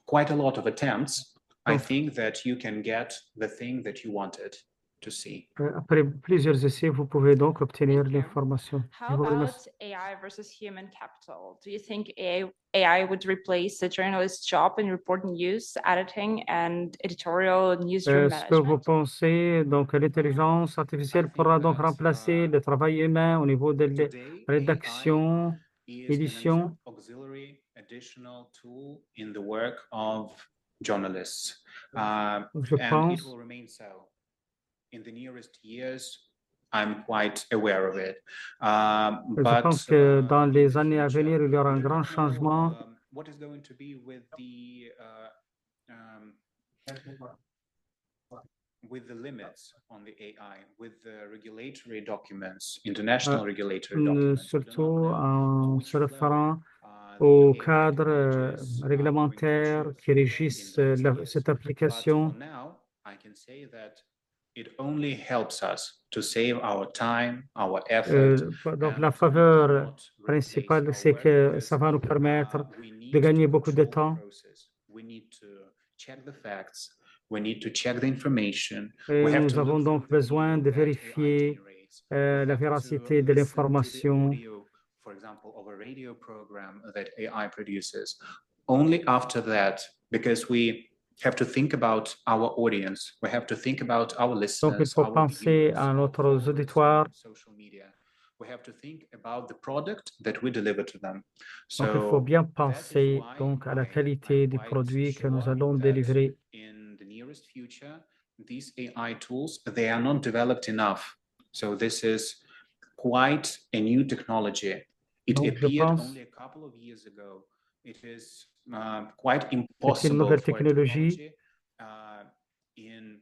quite a lot of attempts, I think that you can get the thing that you wanted to see. Après plusieurs essais, vous pouvez donc obtenir l'information. How about AI versus human capital? Do you think AI would replace the journalist's job in reporting news, editing, and editorial newsroom management? Est-ce que vous pensez donc l'intelligence artificielle pourra donc remplacer le travail humain au niveau de la rédaction, édition? Auxiliary additional tool in the work of journalists. Je pense. And it will remain so. In the nearest years, I'm quite aware of it. Je pense que dans les années à venir, il y aura un grand changement. What is going to be with the limits on the AI, with the regulatory documents, international regulatory documents? Surtout en se référant aux cadres réglementaires qui régissent cette application. I can say that it only helps us to save our time, our effort. Donc la faveur principale, c'est que ça va nous permettre de gagner beaucoup de temps. We need to check the facts. We need to check the information. Et nous avons donc besoin de vérifier la véracité de l'information. For example, of a radio program that AI produces. Only after that, because we have to think about our audience. We have to think about our listeners. Donc, il faut penser à notre auditoire. Social media. We have to think about the product that we deliver to them. Donc, il faut bien penser donc à la qualité du produit que nous allons délivrer. In the nearest future, these AI tools, they are not developed enough. So this is quite a new technology. It appeared only a couple of years ago. It is quite impossible for a technology in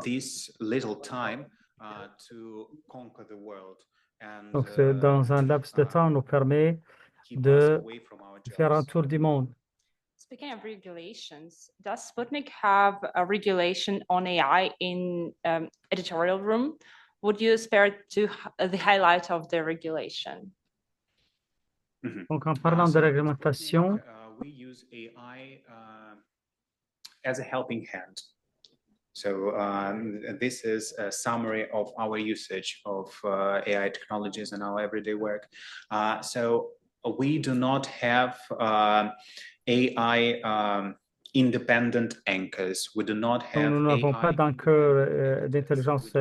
this little time to conquer the world. Donc, dans un laps de temps, nous permet de faire un tour du monde. Speaking of regulations, does Sputnik have a regulation on AI in editorial room? Would you spare to the highlight of the regulation? Donc, en parlant de réglementation, we use AI as a helping hand. So this is a summary of our usage of AI technologies in our everyday work. So we do not have AI independent anchors. We do not donc have nous n'avons pas d'anchors d'intelligence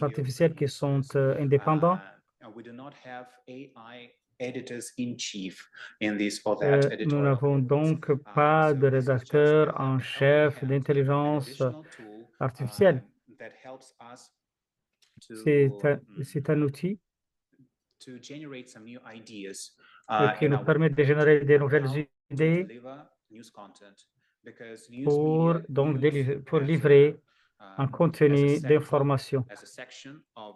artificielle qui sont indépendants. We do not have AI editors in chief in this or that editorial. Nous n'avons donc pas de rédacteur en chef d'intelligence artificielle. That helps us C'est un outil to generate some new ideas qui nous permet de générer des nouvelles idées pour livrer un contenu d'information. As a section of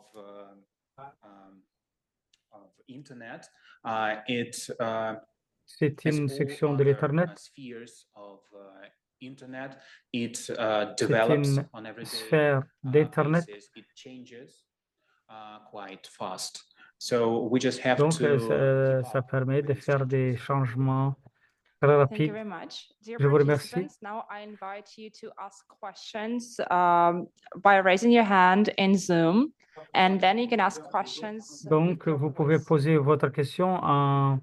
internet, c'est une section de l'Internet. C'est une sphère d'Internet. Donc, ça permet de faire des changements très rapides. Thank you very much. Dear Je vous remercie. participants, now I invite you to ask questions by raising your hand in Zoom, and then you can ask questions. Donc, vous pouvez poser votre question en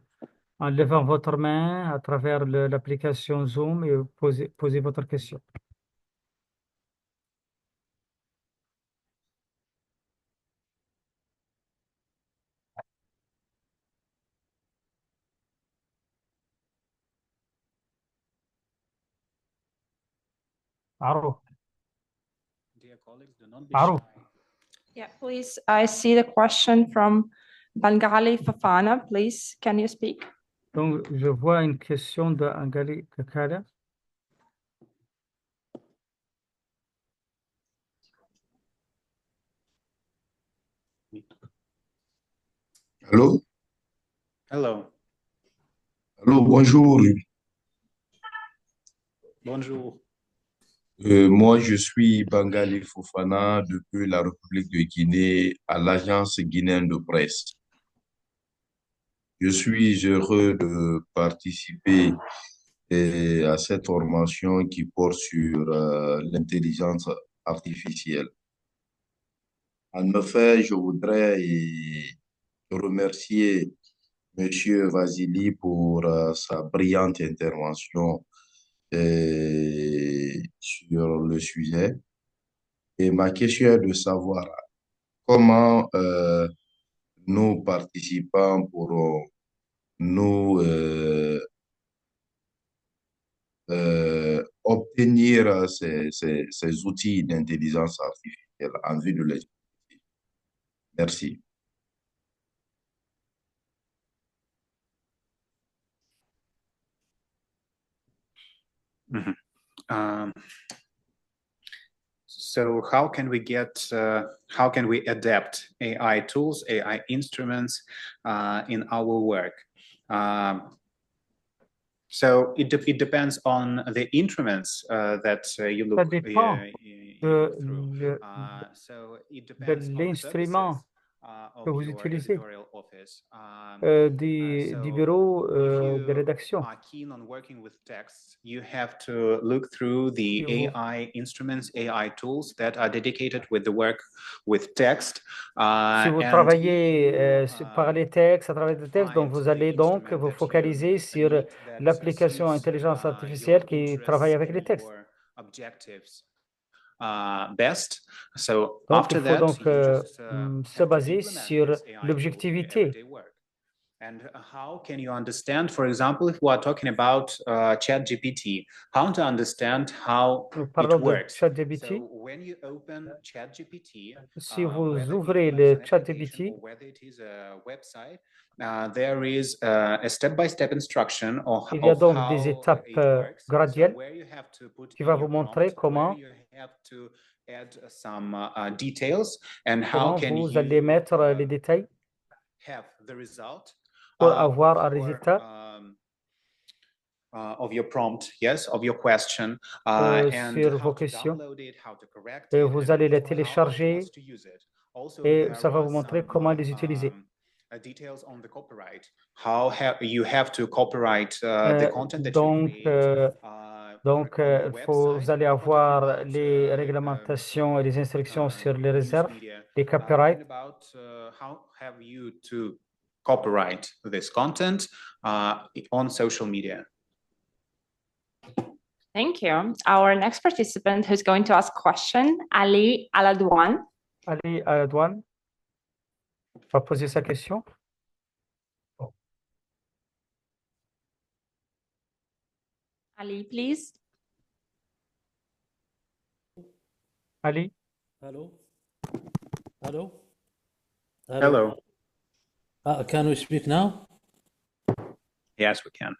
levant votre main à travers l'application Zoom et poser votre question. Aro. Dear colleagues, do not be Aro. shy. Yeah, please. I see the question from Bengali Fafana. Please, can you speak? Donc, je vois une question de Angali Kakala. Allô? Hello. Allô, bonjour. Bonjour. Moi, je suis Bangali Fofana depuis la République de Guinée à l'agence guinéenne de presse. Je suis heureux de participer à cette formation qui porte sur l'intelligence artificielle. En effet, je voudrais remercier M. Vasili pour sa brillante intervention sur le sujet. Et ma question est de savoir comment nos participants pourront nous obtenir ces outils d'intelligence artificielle en vue de les utiliser. Merci. So how can we adapt AI tools, AI instruments in our work? So it depends on the instruments that you look through. So it depends on the l'instrument que vous utilisez du bureau de rédaction. Are keen on working with text, you have to look through the AI instruments, AI tools that are dedicated with the work with text. Si vous travaillez par les textes, à travers des textes, donc vous allez donc vous focaliser sur l'application intelligence artificielle qui travaille avec les textes. Best. So donc, after il faut that, donc se baser sur l'objectivité. And how can you understand, for example, if we are talking about ChatGPT, how to understand how it works? So when you open ChatGPT, si vous ouvrez le ChatGPT, whether it is a website, there is a step-by-step instruction of il y a donc des how étapes it works. graduelles So where you have to put qui va vous montrer comment add some details and how Comment can vous you allez mettre les détails have the result pour avoir un of your, résultat of your prompt, yes, of your question, and sur how vos to questions. download it, how to correct Et it, vous and allez les also how télécharger else to use it. Also, et there ça va are vous montrer some, comment les utiliser. details on the copyright, how you have to copyright the content that you create. Donc, vous allez avoir les réglementations et les instructions sur les réserves, les copyrights. About how have you to copyright this content on social media. Thank you. Our next participant who's going to ask question, Ali Aladouane. Ali Aladouane va poser sa question. Ali, please. Ali. Hello. Hello. Hello. Can we speak now? Yes, we can.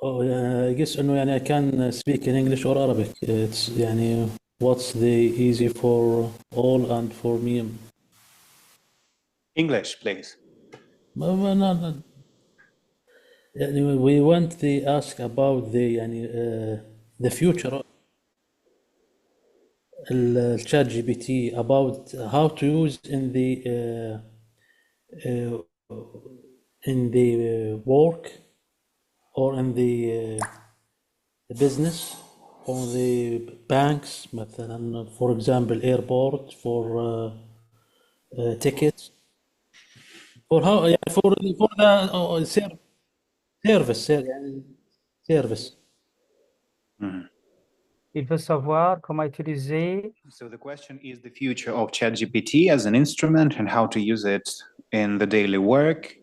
Oh, I guess إنه يعني I can speak in English or Arabic. It's يعني what's the easy for all and for me. English, please. No. يعني we want to ask about the يعني the future chat GPT about how to use in the work or in the business or the banks مثلا for example airport for tickets for how يعني for the service يعني service. Il veut savoir comment utiliser. So the question is the future of ChatGPT as an instrument and how to use it in the daily work,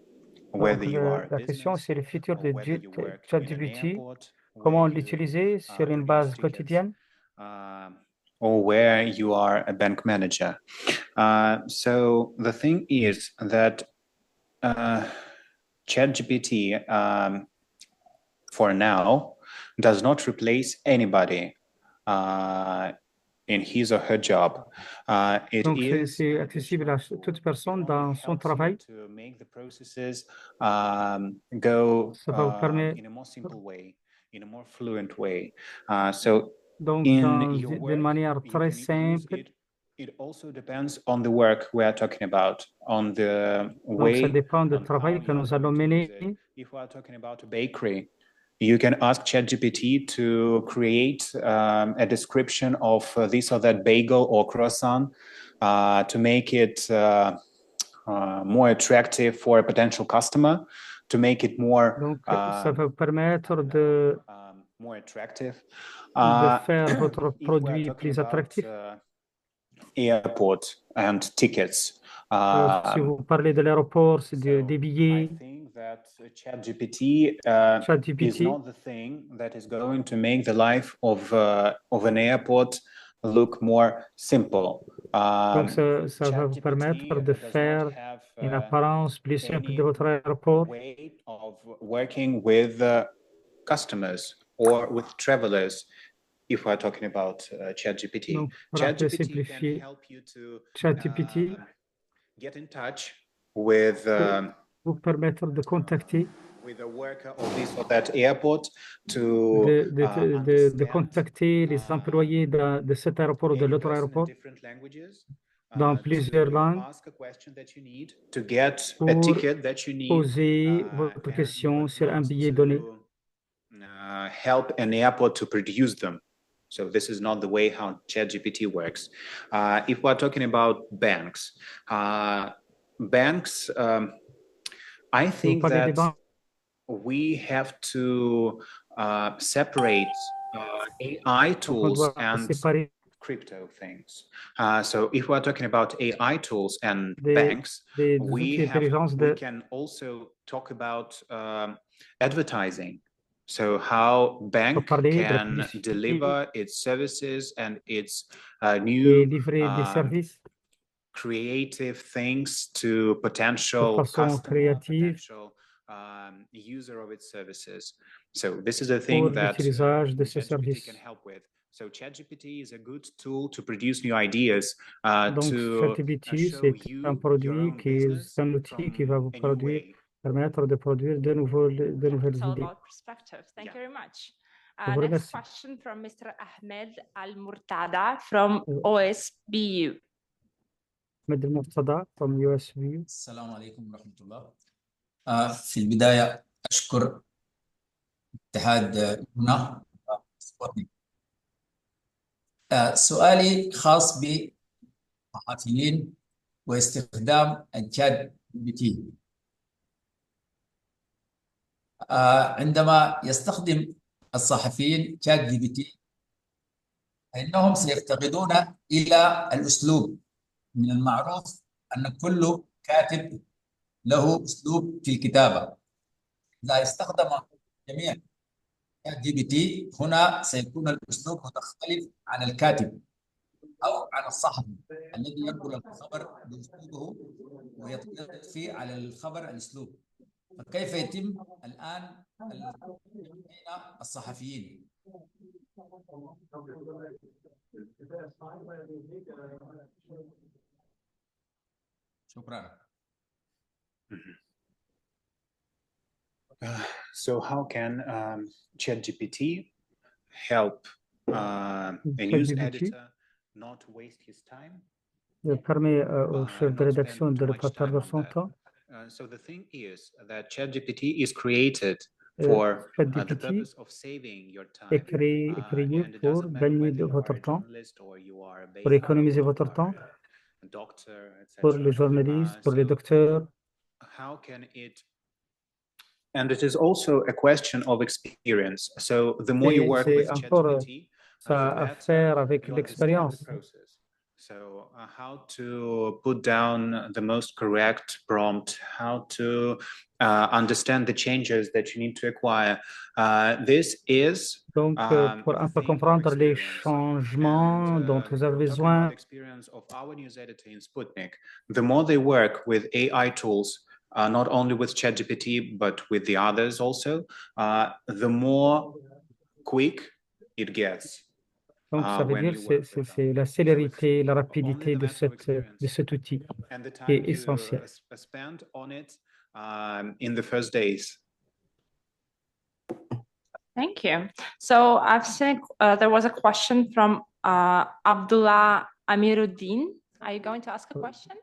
whether you are La question, c'est le futur de ChatGPT. airport, Comment l'utiliser sur une base quotidienne? Or where you are a bank manager. So the thing is that ChatGPT for now does not replace anybody in his or her job. Donc, c'est accessible à toute personne dans son travail. To make the processes go Ça va vous permettre, in a more simple way, in a more fluent way. So donc, d'une manière très simple. It also depends on the work we are talking about, on the way. Donc, ça dépend du travail que nous allons mener. If we are talking about a bakery, you can ask ChatGPT to create a description of this or that bagel or croissant to make it more attractive for a potential customer, to make it more. Donc, ça va vous permettre de more attractive. De faire votre produit plus attractif. Airport and tickets. Si vous parlez de l'aéroport, c'est des billets. I think that ChatGPT is not the thing that is going to make the life of an airport look more simple. Donc, ça va vous permettre de faire une apparence plus simple de votre aéroport. Way of working with customers or with travelers. If we're talking about ChatGPT, Donc, ChatGPT can help you to ChatGPT get in touch with vous permettre de contacter with a worker of this or that airport to de contacter les employés de cet aéroport ou de l'autre aéroport dans plusieurs langues pour poser votre question sur un billet donné. Help an airport to produce them. So this is not the way how ChatGPT works. If we're talking about banks, I think that we have to separate AI tools and crypto things. So if we're talking about AI tools and banks, we can also talk about advertising. So how bank can deliver its services and its new creative things to potential customer, potential user of its services. So this is a thing that ChatGPT can help with. So ChatGPT is a good tool to produce new ideas, Donc, to ChatGPT, show c'est you un your produit own business c'est un outil qui va from vous a new way. permettre de produire de nouvelles It's all idées. about perspective. Thank you very much. Je vous Next remercie. question from Mr. Ahmed Al-Murtada from OSBU. أحمد المرتضى from USVU. السلام عليكم ورحمة الله. في البداية أشكر اتحاد يونا. سؤالي خاص بالصحفيين واستخدام الشات جي بي تي. عندما يستخدم الصحفيين شات جي بي تي فإنهم سيفتقدون إلى الأسلوب. من المعروف أن كل كاتب له أسلوب في الكتابة. إذا استخدم جميع شات جي بي تي هنا سيكون الأسلوب مختلف عن الكاتب أو عن الصحفي الذي ينقل الخبر بأسلوبه ويضفي على الخبر الأسلوب. فكيف يتم الآن بين الصحفيين؟ شكرا. So how can ChatGPT help a news editor not waste his time? Permet au chef de rédaction de ne pas perdre son temps. So the thing is that ChatGPT is created for the purpose of saving your time. Est créé pour gagner de votre temps, pour économiser votre temps, pour les journalistes, pour les docteurs. How can it? And it is also a question of experience. So the more you work with ChatGPT, ça a à faire avec l'expérience. So how to put down the most correct prompt, how to understand the changes that you need to acquire. This is donc pour un peu comprendre les changements dont vous avez besoin. Experience of our news editor in Sputnik. The more they work with AI tools, not only with ChatGPT but with the others also, the more quick it gets. Donc, ça veut dire c'est la célérité, la rapidité de cet outil qui est essentiel. In the first days. Thank you. So I've seen there was a question from Abdullah Amiruddin. Are you going to ask a question?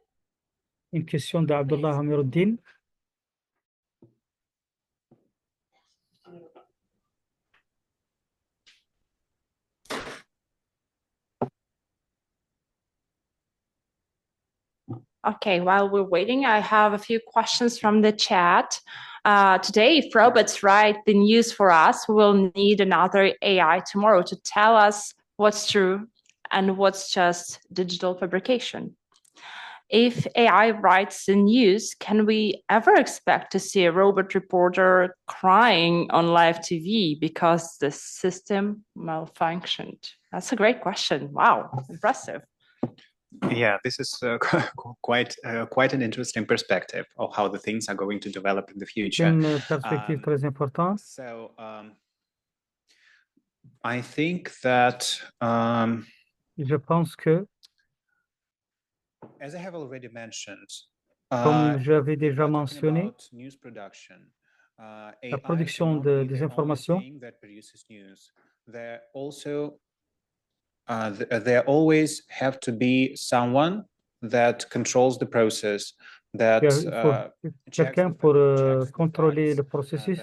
Une question d'Abdullah Amiruddin. Okay, while we're waiting, I have a few questions from the chat. Today, if robots write the news for us, we'll need another AI tomorrow to tell us what's true and what's just digital fabrication. If AI writes the news, can we ever expect to see a robot reporter crying on live TV because the system malfunctioned? That's a great question. Wow, impressive. Yeah, this is quite an interesting perspective of how the things are going to develop in the future. Une perspective très importante. So I think that je pense que, as I have already mentioned, comme j'avais déjà mentionné, la production des informations, there always have to be someone that controls the process, that quelqu'un pour contrôler le processus,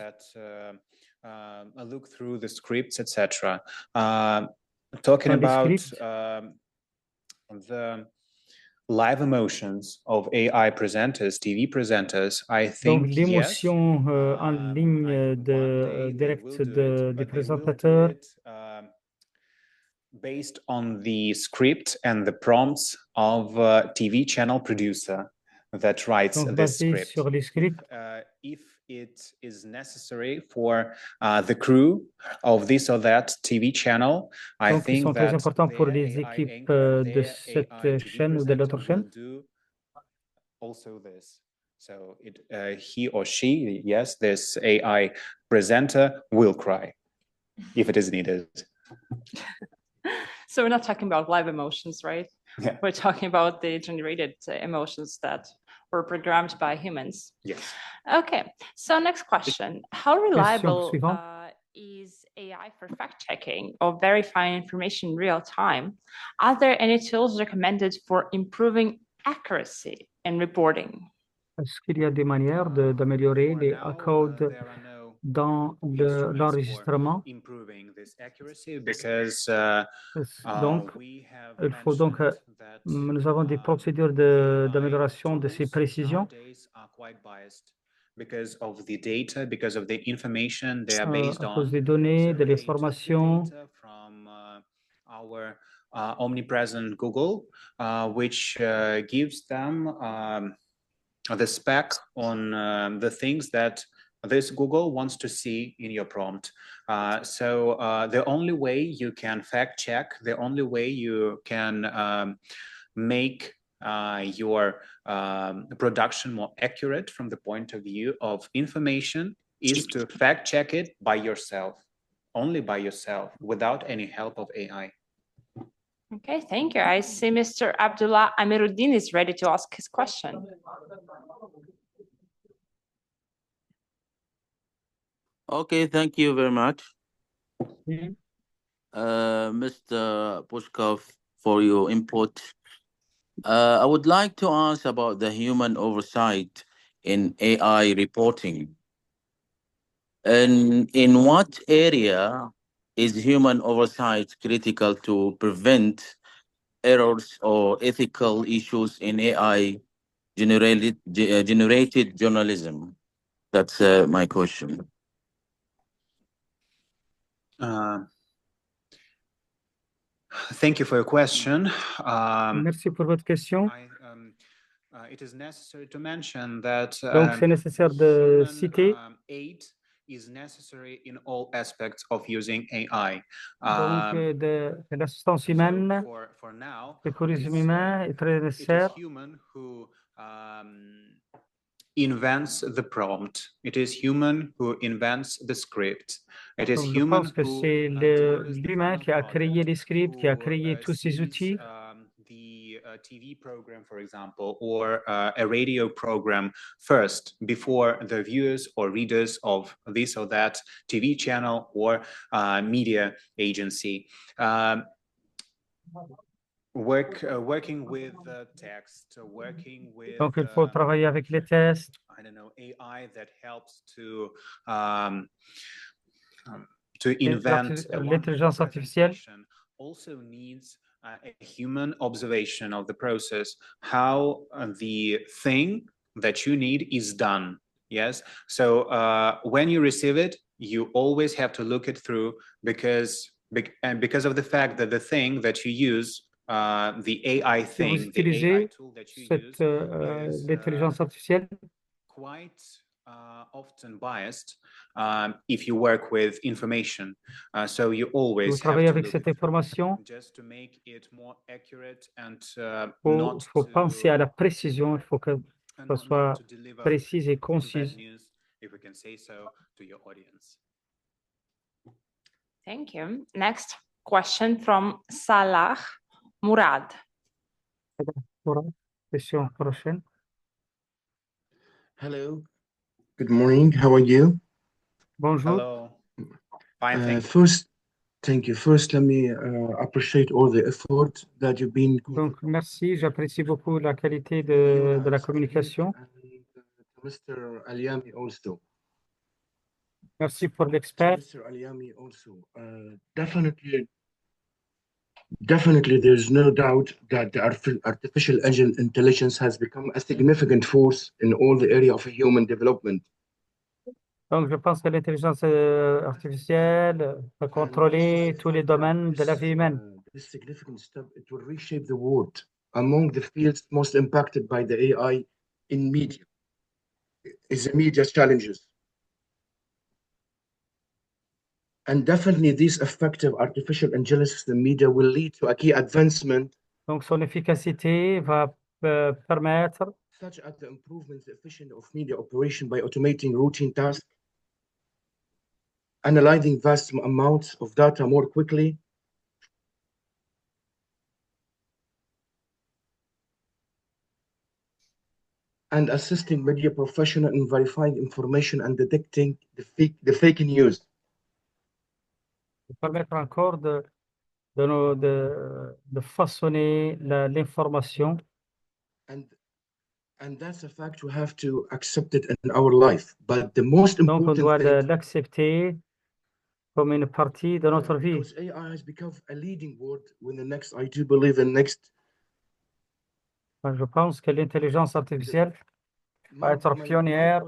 look through the scripts, etc. Talking about the live emotions of AI presenters, TV presenters, I think donc l'émotion en ligne direct des présentateurs, based on the script and the prompts of a TV channel producer that writes this script. Sur les scripts. If it is necessary for the crew of this or that TV channel, I think sont that très importants pour les équipes de cette chaîne ou de l'autre chaîne. Also this. So he or she, yes, this AI presenter will cry if it is needed. So we're not talking about live emotions, right? Yeah. We're talking about the generated emotions that were programmed by humans. Yes. Okay, so next question. How reliable suivante. is AI for fact-checking or verifying information in real time? Are there any tools recommended for improving accuracy in reporting? Est-ce qu'il y a des manières d'améliorer les codes dans l'enregistrement? Donc, il faut donc, nous avons des procédures d'amélioration de ces précisions. Because of the data, because of the information they are based à cause des on. données, de l'information. From our omnipresent Google, which gives them the spec on the things that this Google wants to see in your prompt. So the only way you can fact check, the only way you can make your production more accurate from the point of view of information is to fact check it by yourself, only by yourself, without any help of AI. Okay, thank you. I see Mr. Abdullah Amiruddin is ready to ask his question. Okay, thank you very much. Mm-hmm. Mr. Pushkov, for your input. I would like to ask about the human oversight in AI reporting. And in what area is human oversight critical to prevent errors or ethical issues in AI generated journalism? That's my question. Thank you for your question. Merci pour votre question. It is necessary to mention that Donc, c'est nécessaire de citer aid is necessary in all aspects of using AI. donc de l'assistance humaine, For now, le tourisme humain est très nécessaire. it is human who invents the prompt. It is human who invents the script. It is Donc, je human pense que who c'est l'humain qui a créé les scripts, qui a créé tous ces outils. The TV program, for example, or a radio program first before the viewers or readers of this or that TV channel or media agency. Working with text, working with Donc, il faut travailler avec les tests. I don't know, AI that helps to invent l'intelligence artificielle also needs a human observation of the process, how the thing that you need is done. Yes. So when you receive it, you always have to look it through because of the fact that the thing that you use, the AI thing, the AI tool that you use, is l'intelligence artificielle quite often biased if you work with information. So you always have to avec cette information. Just to make it more accurate and faut penser à la précision, il faut que ça soit précise et concise. If we can say so, to your audience. Thank you. Next question from Salah Murad. Question prochaine. Hello. Good morning. How are you? Bonjour. Hello. Fine, thank you. First, thank you. First, let me appreciate all the effort that you've been. Donc, merci. J'apprécie beaucoup la qualité de la communication. Mr. Alyami also. Merci pour l'expert. Mr. Alyami also. Definitely, there's no doubt that the artificial intelligence has become a significant force in all the area of human development. Donc, je pense que l'intelligence artificielle va contrôler tous les domaines de la vie humaine. This significant step, it will reshape the world. Among the fields most impacted by the AI in media is the media challenges. And definitely these effective artificial intelligence in media will lead to a key advancement. Donc, son efficacité va permettre such as the improvement the efficiency of media operation by automating routine tasks, analyzing vast amounts of data more quickly, and assisting media professional in verifying information and detecting the fake news. Permettre encore de façonner l'information. And that's a fact we have to accept it in our life. But the most Donc, on important doit thing, l'accepter comme une partie de notre vie. because AI has become a leading word when the next, I do believe, in next. Je pense que l'intelligence artificielle va être pionnière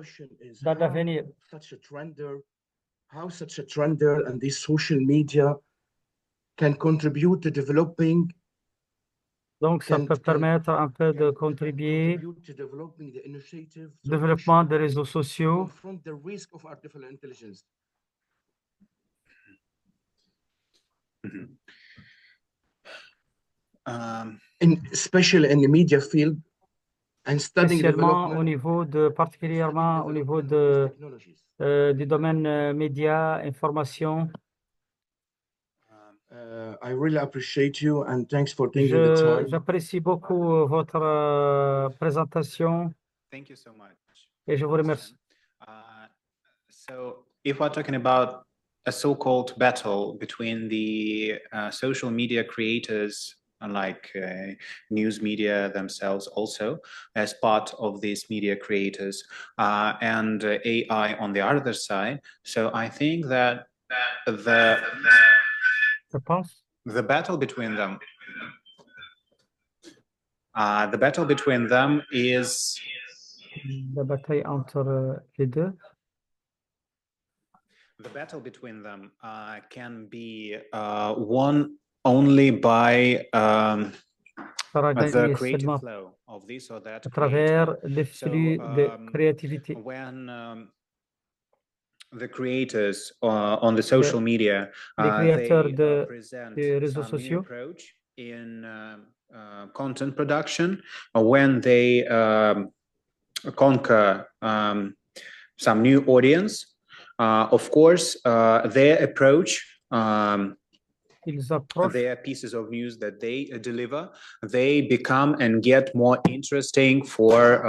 dans l'avenir. How such a trender and these social media can contribute to developing. Donc, ça peut permettre un peu de contribuer au développement des réseaux sociaux. The risk of artificial intelligence. Especially in the media field and studying development. Particulièrement au niveau du domaine médias, information. I really appreciate you and thanks for taking the time. J'apprécie beaucoup votre présentation. Thank you so much. Et je vous remercie. So, if we're talking about a so-called battle between the social media creators, like news media themselves also as part of these media creators, and AI on the other side, so I think that the battle between them, is la bataille entre les deux. The battle between them can be won only by the creative flow of this or that. À travers les flux de créativité. When the creators on the social media, les créateurs they present des réseaux some sociaux. new approach in content production, when they conquer some new audience. Of course, their approach, their pieces of news that they deliver, they become and get more interesting for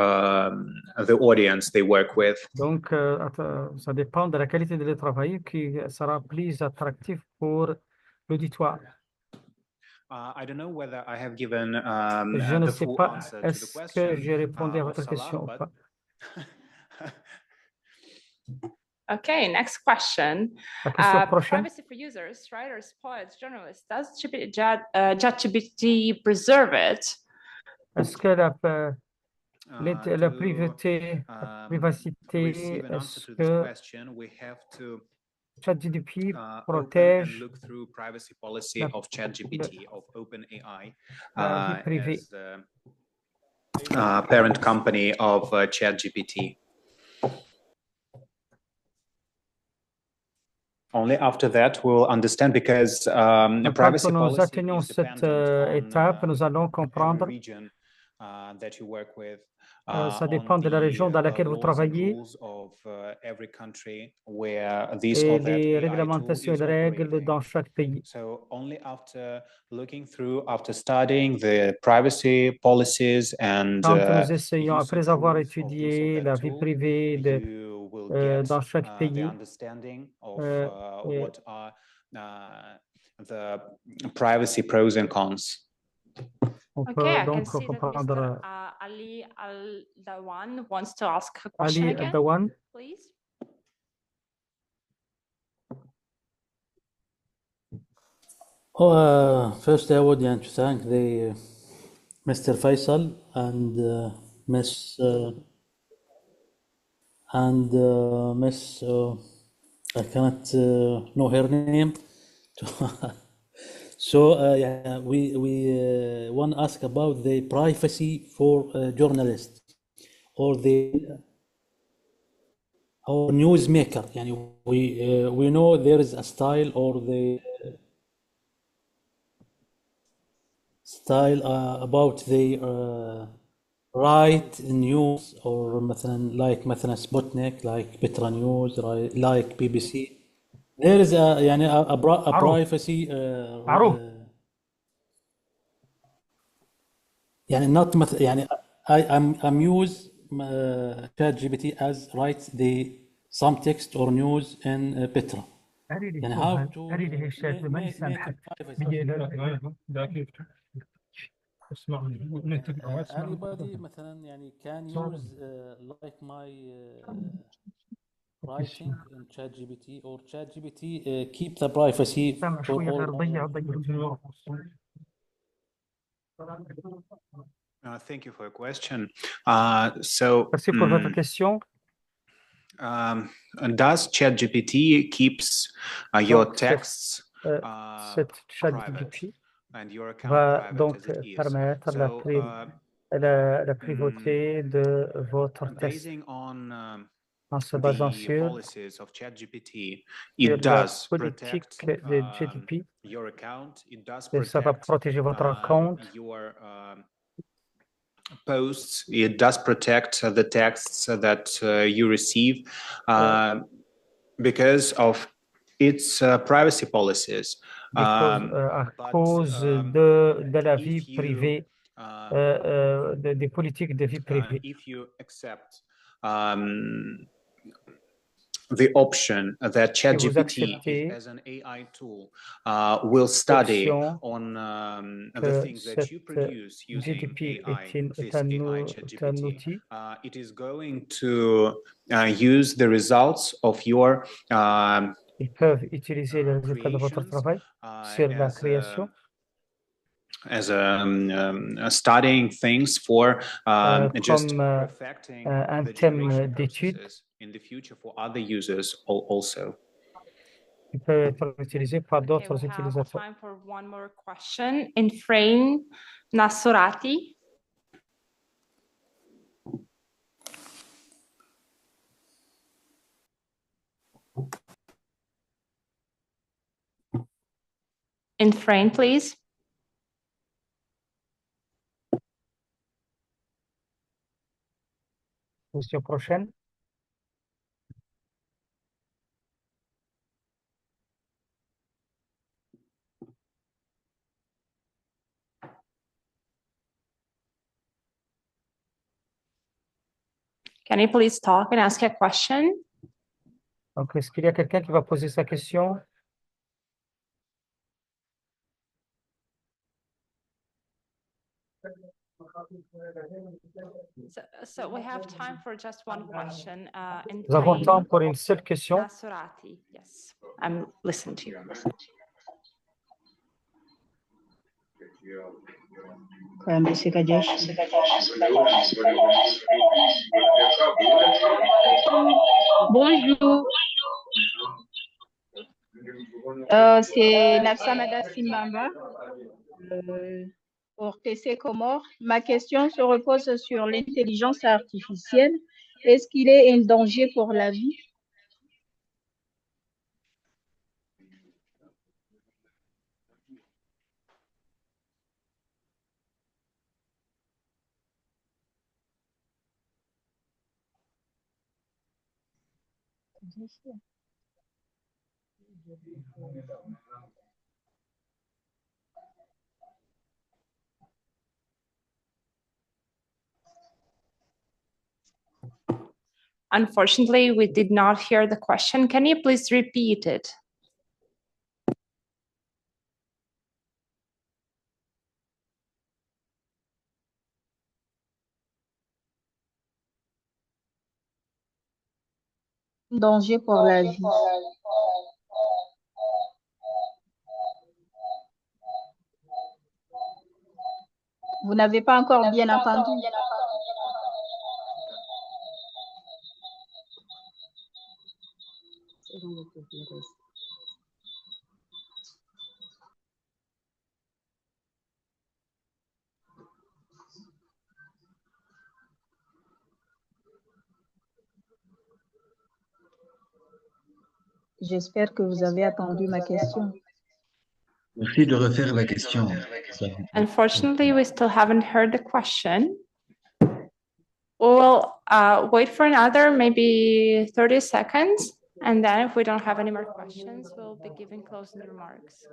the audience they work with. Donc, ça dépend de la qualité de leur travail qui sera plus attractif pour l'auditoire. I don't know whether I have given Je ne the sais full pas, answer to the est-ce que question j'ai répondu à votre of question ou Salah, pas. Okay, next question. La question prochaine. Privacy for users, writers, poets, journalists. Does ChatGPT preserve it? Est-ce que la privacité, est-ce que ChatGPT protège look through privacy policy of ChatGPT, of OpenAI, la vie privée? As parent company of ChatGPT. Only after that we'll understand, because privacy quand nous policy atteignons is cette dependent étape, nous allons on comprendre. every region that you work with. Ça dépend de la région dans laquelle vous travaillez et des réglementations et des règles dans chaque pays. So only after looking through, after studying the privacy policies and quand nous essayons, après avoir étudié la vie privée dans chaque pays, what are the privacy pros and cons. On okay, peut I donc can see comprendre. that Mr. Ali Al-Dawan wants to ask a question Ali again, Al-Dawan. please. First, I would like to thank Mr. Faisal and Miss I cannot know her name. So yeah, we want to ask about the privacy for journalists or newsmaker. We know there is a style or the style about the right news, or مثلا Sputnik, like Petra News, like BBC. There is a privacy not I'm use ChatGPT as write the some text or news in Petra. يعني how to make privacy. لا كيف اسمعني نتقرا اسمعني Anybody مثلا يعني can use like my writing in ChatGPT or ChatGPT keep the privacy سامع for شوية غير all. ضيع Thank you for your question. Merci pour votre question. Does ChatGPT keeps your Donc, texts cette ChatGPT and your account va private donc as it is? permettre la privauté de votre texte. Basing on En se basant the sur policies of ChatGPT, la it does politique protect de GDP, your account. It does ça va protect protéger votre compte. your posts. It does protect the texts that you receive because of its privacy policies. À cause de la vie privée, des politiques de vie privée. If you accept the option that ChatGPT as an AI tool will study on the things that you produce using AI, this AI ChatGPT, it is going to use the results of your Ils peuvent utiliser les résultats de votre travail sur la création. As studying things for just perfecting un thème d'étude in the future for other users also. Il peut être utilisé par d'autres utilisateurs. Time for one more question. In frame, Nasurati. In frame, please. Question prochaine. Can you please talk and ask a question? Donc, est-ce qu'il y a quelqu'un qui va poser sa question? So we have time for just one question. Nous avons temps pour une seule question. Nasurati, yes, I'm listening to you. Bonjour. C'est Nafsa Mada Simbamba pour TC Comores. Ma question se repose sur l'intelligence artificielle. Est-ce qu'il est un danger pour la vie? Unfortunately, we did not hear the question. Can you please repeat it? Danger pour la vie. Vous n'avez pas encore bien entendu. J'espère que vous avez attendu ma question. Merci de refaire la question. Unfortunately, we still haven't heard the question. We'll wait for another maybe 30 seconds, and then if we don't have any more questions, we'll be giving closing remarks.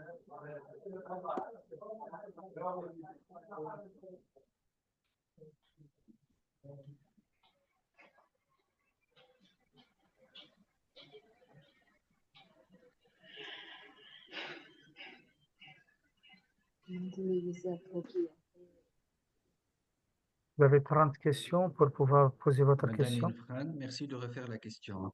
Vous avez 30 questions pour pouvoir poser votre Madame question. Infran, merci de refaire la question.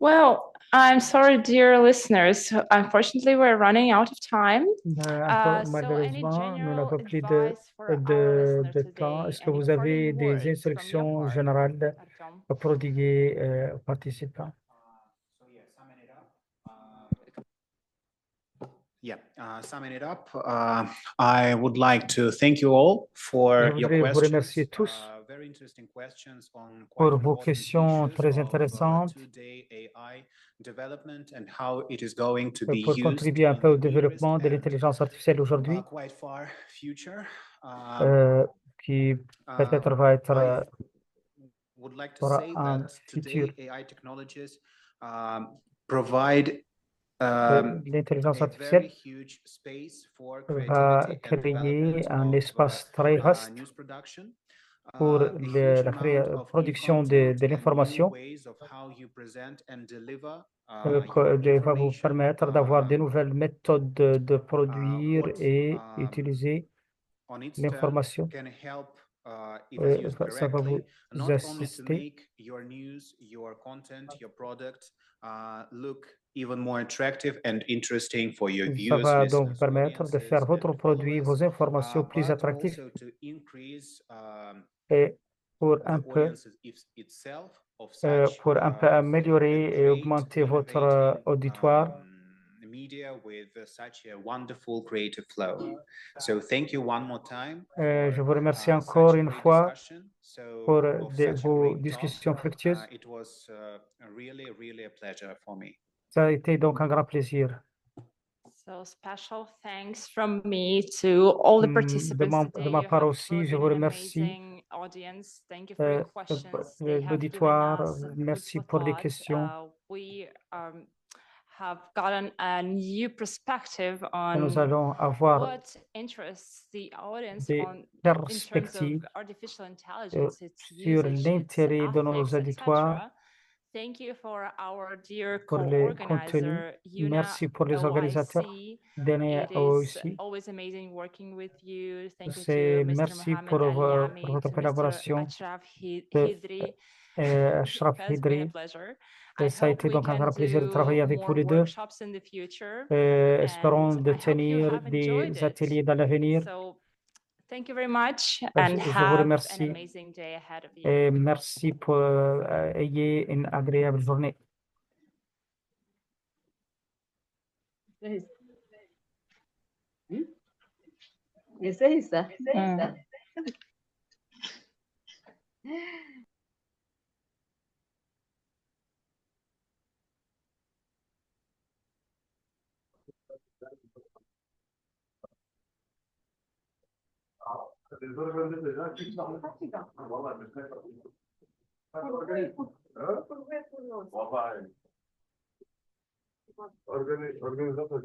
Well, I'm sorry, dear listeners. Unfortunately, we're running out of time. Malheureusement, nous n'avons plus de temps. Est-ce que vous avez des instructions générales à prodiguer aux participants? Summing it up, I would like to thank you all for your vous remercier questions. tous Very interesting questions on pour quite vos important questions issues très of intéressantes today AI development and how it is going to be pour used contribuer un in peu au the développement de nearest l'intelligence artificielle and aujourd'hui, quite far future. qui peut-être va être I would like to aura say un that futur. today AI technologies provide a L'intelligence very artificielle huge space for va creativity and créer development un of espace très vaste news production. pour A huge la amount of new production content de and new l'information, ways of how you present and deliver va vous information. permettre d'avoir de nouvelles méthodes de produire et utiliser On its turn l'information. can help if used Ça va correctly, vous not only to assister. make your news, your content, your product look even more attractive and interesting for your Ça viewers, va donc vous listeners, permettre de faire audiences, votre and produit, followers, vos informations plus but attractives also to increase et pour the un peu, audience itself of such améliorer et great, augmenter votre innovating auditoire. media with such a wonderful creative flow. So thank you one more time. Je vous remercie For encore such a une great fois discussion. So pour of such a vos great talk. discussions fructueuses. It was really a pleasure for me. Ça a été donc un grand plaisir. So special thanks from me to all the De participants today. ma You part have aussi, truly je been vous an remercie. amazing audience. Thank you for your questions. They have given L'auditoire, us merci food pour for les thought. questions. We have gotten a new perspective on Nous allons avoir what interests the audience des in terms of perspectives artificial intelligence, its sur usage, its l'intérêt de nos ethics, auditoires etc. Thank you for our dear pour les contenus. co-organizer, Yuna Merci pour les organisateurs OIC. d'ANA It is OIC. always amazing working with you. Thank you to Mr. Merci Mohamed pour Al-Yami, votre to Mr. collaboration. Ashraf Hidri. Ashraf It has been a Hidri. pleasure. I Ça a hope été we donc un can grand plaisir de travailler do avec vous more les deux. workshops in the future. Espérons And de I hope you tenir have enjoyed des it. ateliers dans l'avenir. So thank you very much and Je vous have an remercie amazing day ahead of you. et merci pour ayez une agréable journée. Organizator